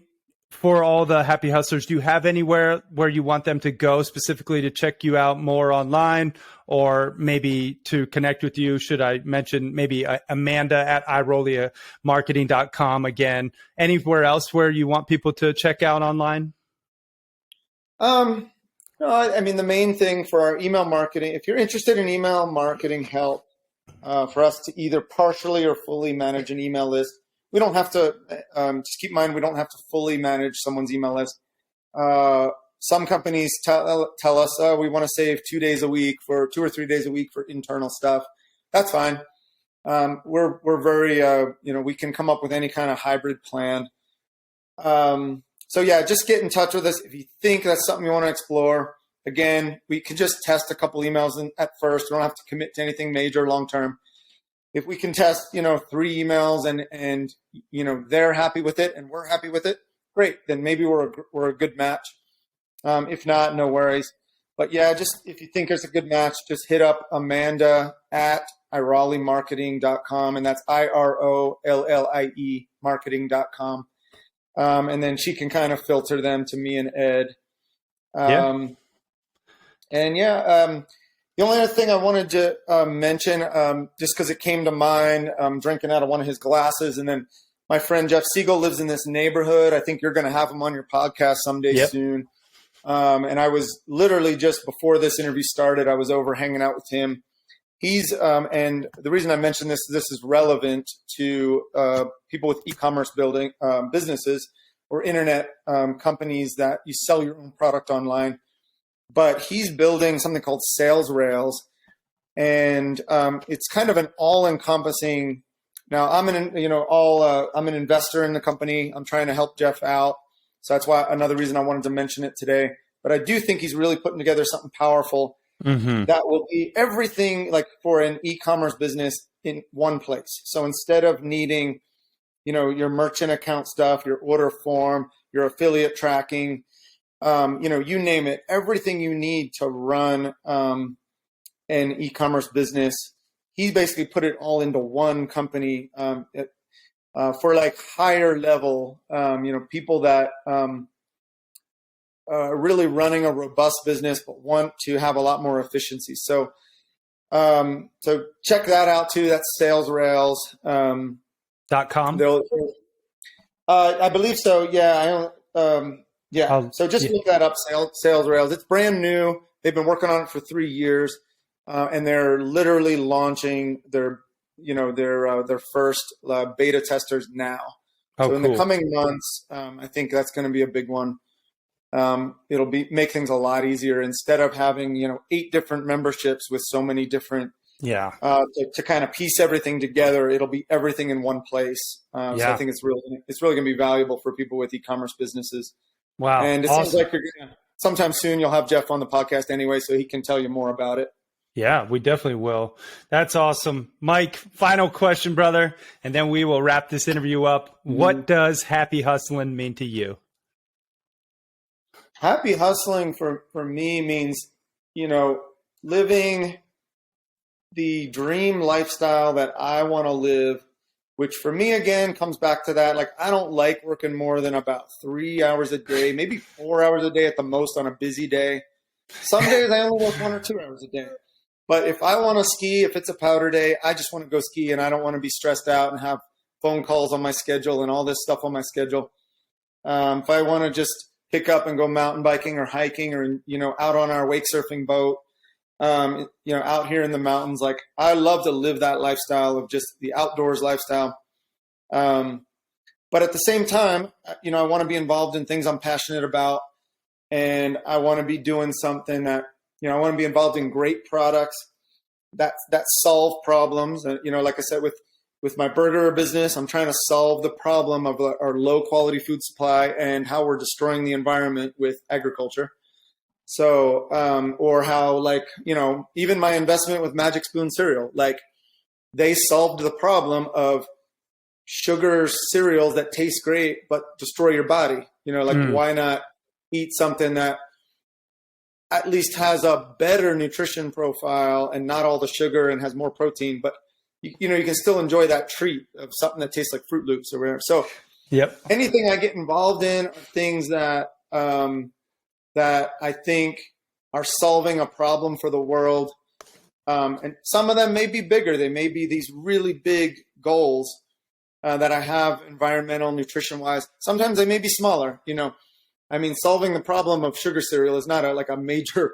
for all the happy hustlers. Do you have anywhere where you want them to go specifically to check you out more online, or maybe to connect with you? Should I mention maybe Amanda at IrollieMarketing.com again? Anywhere else where you want people to check out online?
No, I mean, the main thing for our email marketing, if you're interested in email marketing help, for us to either partially or fully manage an email list, we don't have to, just keep in mind, we don't have to fully manage someone's email list. Some companies tell us, oh, we want to save 2 days a week for 2 or 3 days a week for internal stuff. That's fine. We're very, we can come up with any kind of hybrid plan. So yeah, just get in touch with us if you think that's something you want to explore. Again, we can just test a couple emails at first. We don't have to commit to anything major long term. If we can test, 3 emails and they're happy with it and we're happy with it, great. Then maybe we're a good match. If not, no worries. But yeah, just if you think there's a good match, just hit up Amanda at IrollieMarketing.com, and that's IROLLIE marketing.com. And then she can kind of filter them to me and Ed. The only other thing I wanted to mention, just because it came to mind, I'm drinking out of one of his glasses, and then my friend Jeff Siegel lives in this neighborhood. I think you're going to have him on your podcast someday soon. And I was literally just before this interview started, I was over hanging out with him. He's and the reason I mentioned this is relevant to people with e-commerce building businesses or internet companies that you sell your own product online. But he's building something called Sales Rails, and it's kind of an all-encompassing. Now, I'm an investor in the company. I'm trying to help Jeff out, so that's why another reason I wanted to mention it today. But I do think he's really putting together something powerful that will be everything like for an e-commerce business in one place. So instead of needing, your merchant account stuff, your order form, your affiliate tracking, you name it, everything you need to run an e-commerce business, he's basically put it all into one company for like higher level, people that are really running a robust business but want to have a lot more efficiency. So check that out too. That's salesrails.com. I believe so. Yeah. So just look that up, Sales Rails. It's brand new. They've been working on it for 3 years, and they're literally launching their first beta testers now. So in the coming months, I think that's going to be a big one. It'll make things a lot easier instead of having 8 different memberships with so many different. To kind of piece everything together, it'll be everything in one place. So I think it's really going to be valuable for people with e-commerce businesses.
Wow.
And it seems like you're going to sometime soon you'll have Jeff on the podcast anyway, so he can tell you more about it.
Yeah, we definitely will. That's awesome. Mike, final question, brother, and then we will wrap this interview up. What does happy hustling mean to you?
Happy hustling for me means, living the dream lifestyle that I want to live, which for me, again, comes back to that. Like, I don't like working more than about 3 hours a day, maybe 4 hours a day at the most on a busy day. Some days I only work 1 or 2 hours a day. But if I want to ski, if it's a powder day, I just want to go ski and I don't want to be stressed out and have phone calls on my schedule and all this stuff on my schedule. If I want to just pick up and go mountain biking or hiking or, out on our wake surfing boat, out here in the mountains, like I love to live that lifestyle of just the outdoors lifestyle. But at the same time, I want to be involved in things I'm passionate about, and I want to be doing something that, I want to be involved in great products that solve problems. And, like I said, with my burger business, I'm trying to solve the problem of our low quality food supply and how we're destroying the environment with agriculture. So, or how, like, even my investment with Magic Spoon cereal, like they solved the problem of sugar cereals that taste great but destroy your body. Why not eat something that at least has a better nutrition profile and not all the sugar and has more protein, but you can still enjoy that treat of something that tastes like Fruit Loops or whatever. So anything I get involved in are things that I think are solving a problem for the world. And some of them may be bigger. They may be these really big goals that I have environmental, nutrition wise. Sometimes they may be smaller, solving the problem of sugar cereal is not a major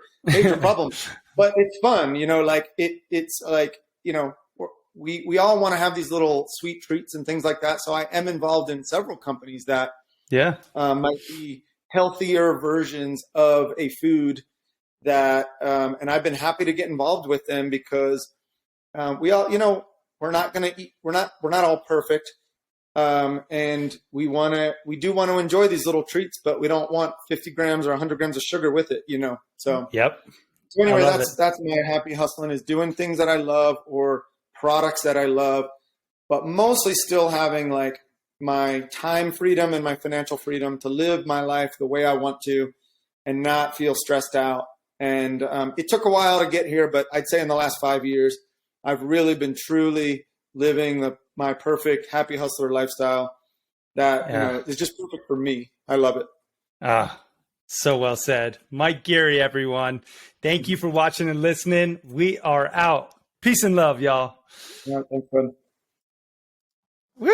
problem, but it's fun, it's like, we all want to have these little sweet treats and things like that. So I am involved in several companies that might be healthier versions of a food that, and I've been happy to get involved with them because we all, we're not going to eat, we're not all perfect. And we do want to enjoy these little treats, but we don't want 50 grams or 100 grams of sugar with it, So, so anyway, that's my happy hustling, is doing things that I love or products that I love, but mostly still having like my time freedom and my financial freedom to live my life the way I want to and not feel stressed out. And, it took a while to get here, but I'd say in the last 5 years, I've really been truly living my perfect happy hustler lifestyle that is just perfect for me. I love it.
So well said. Mike Geary, everyone. Thank you for watching and listening. We are out. Peace and love, y'all.
Yeah, thanks, bud.
Woo!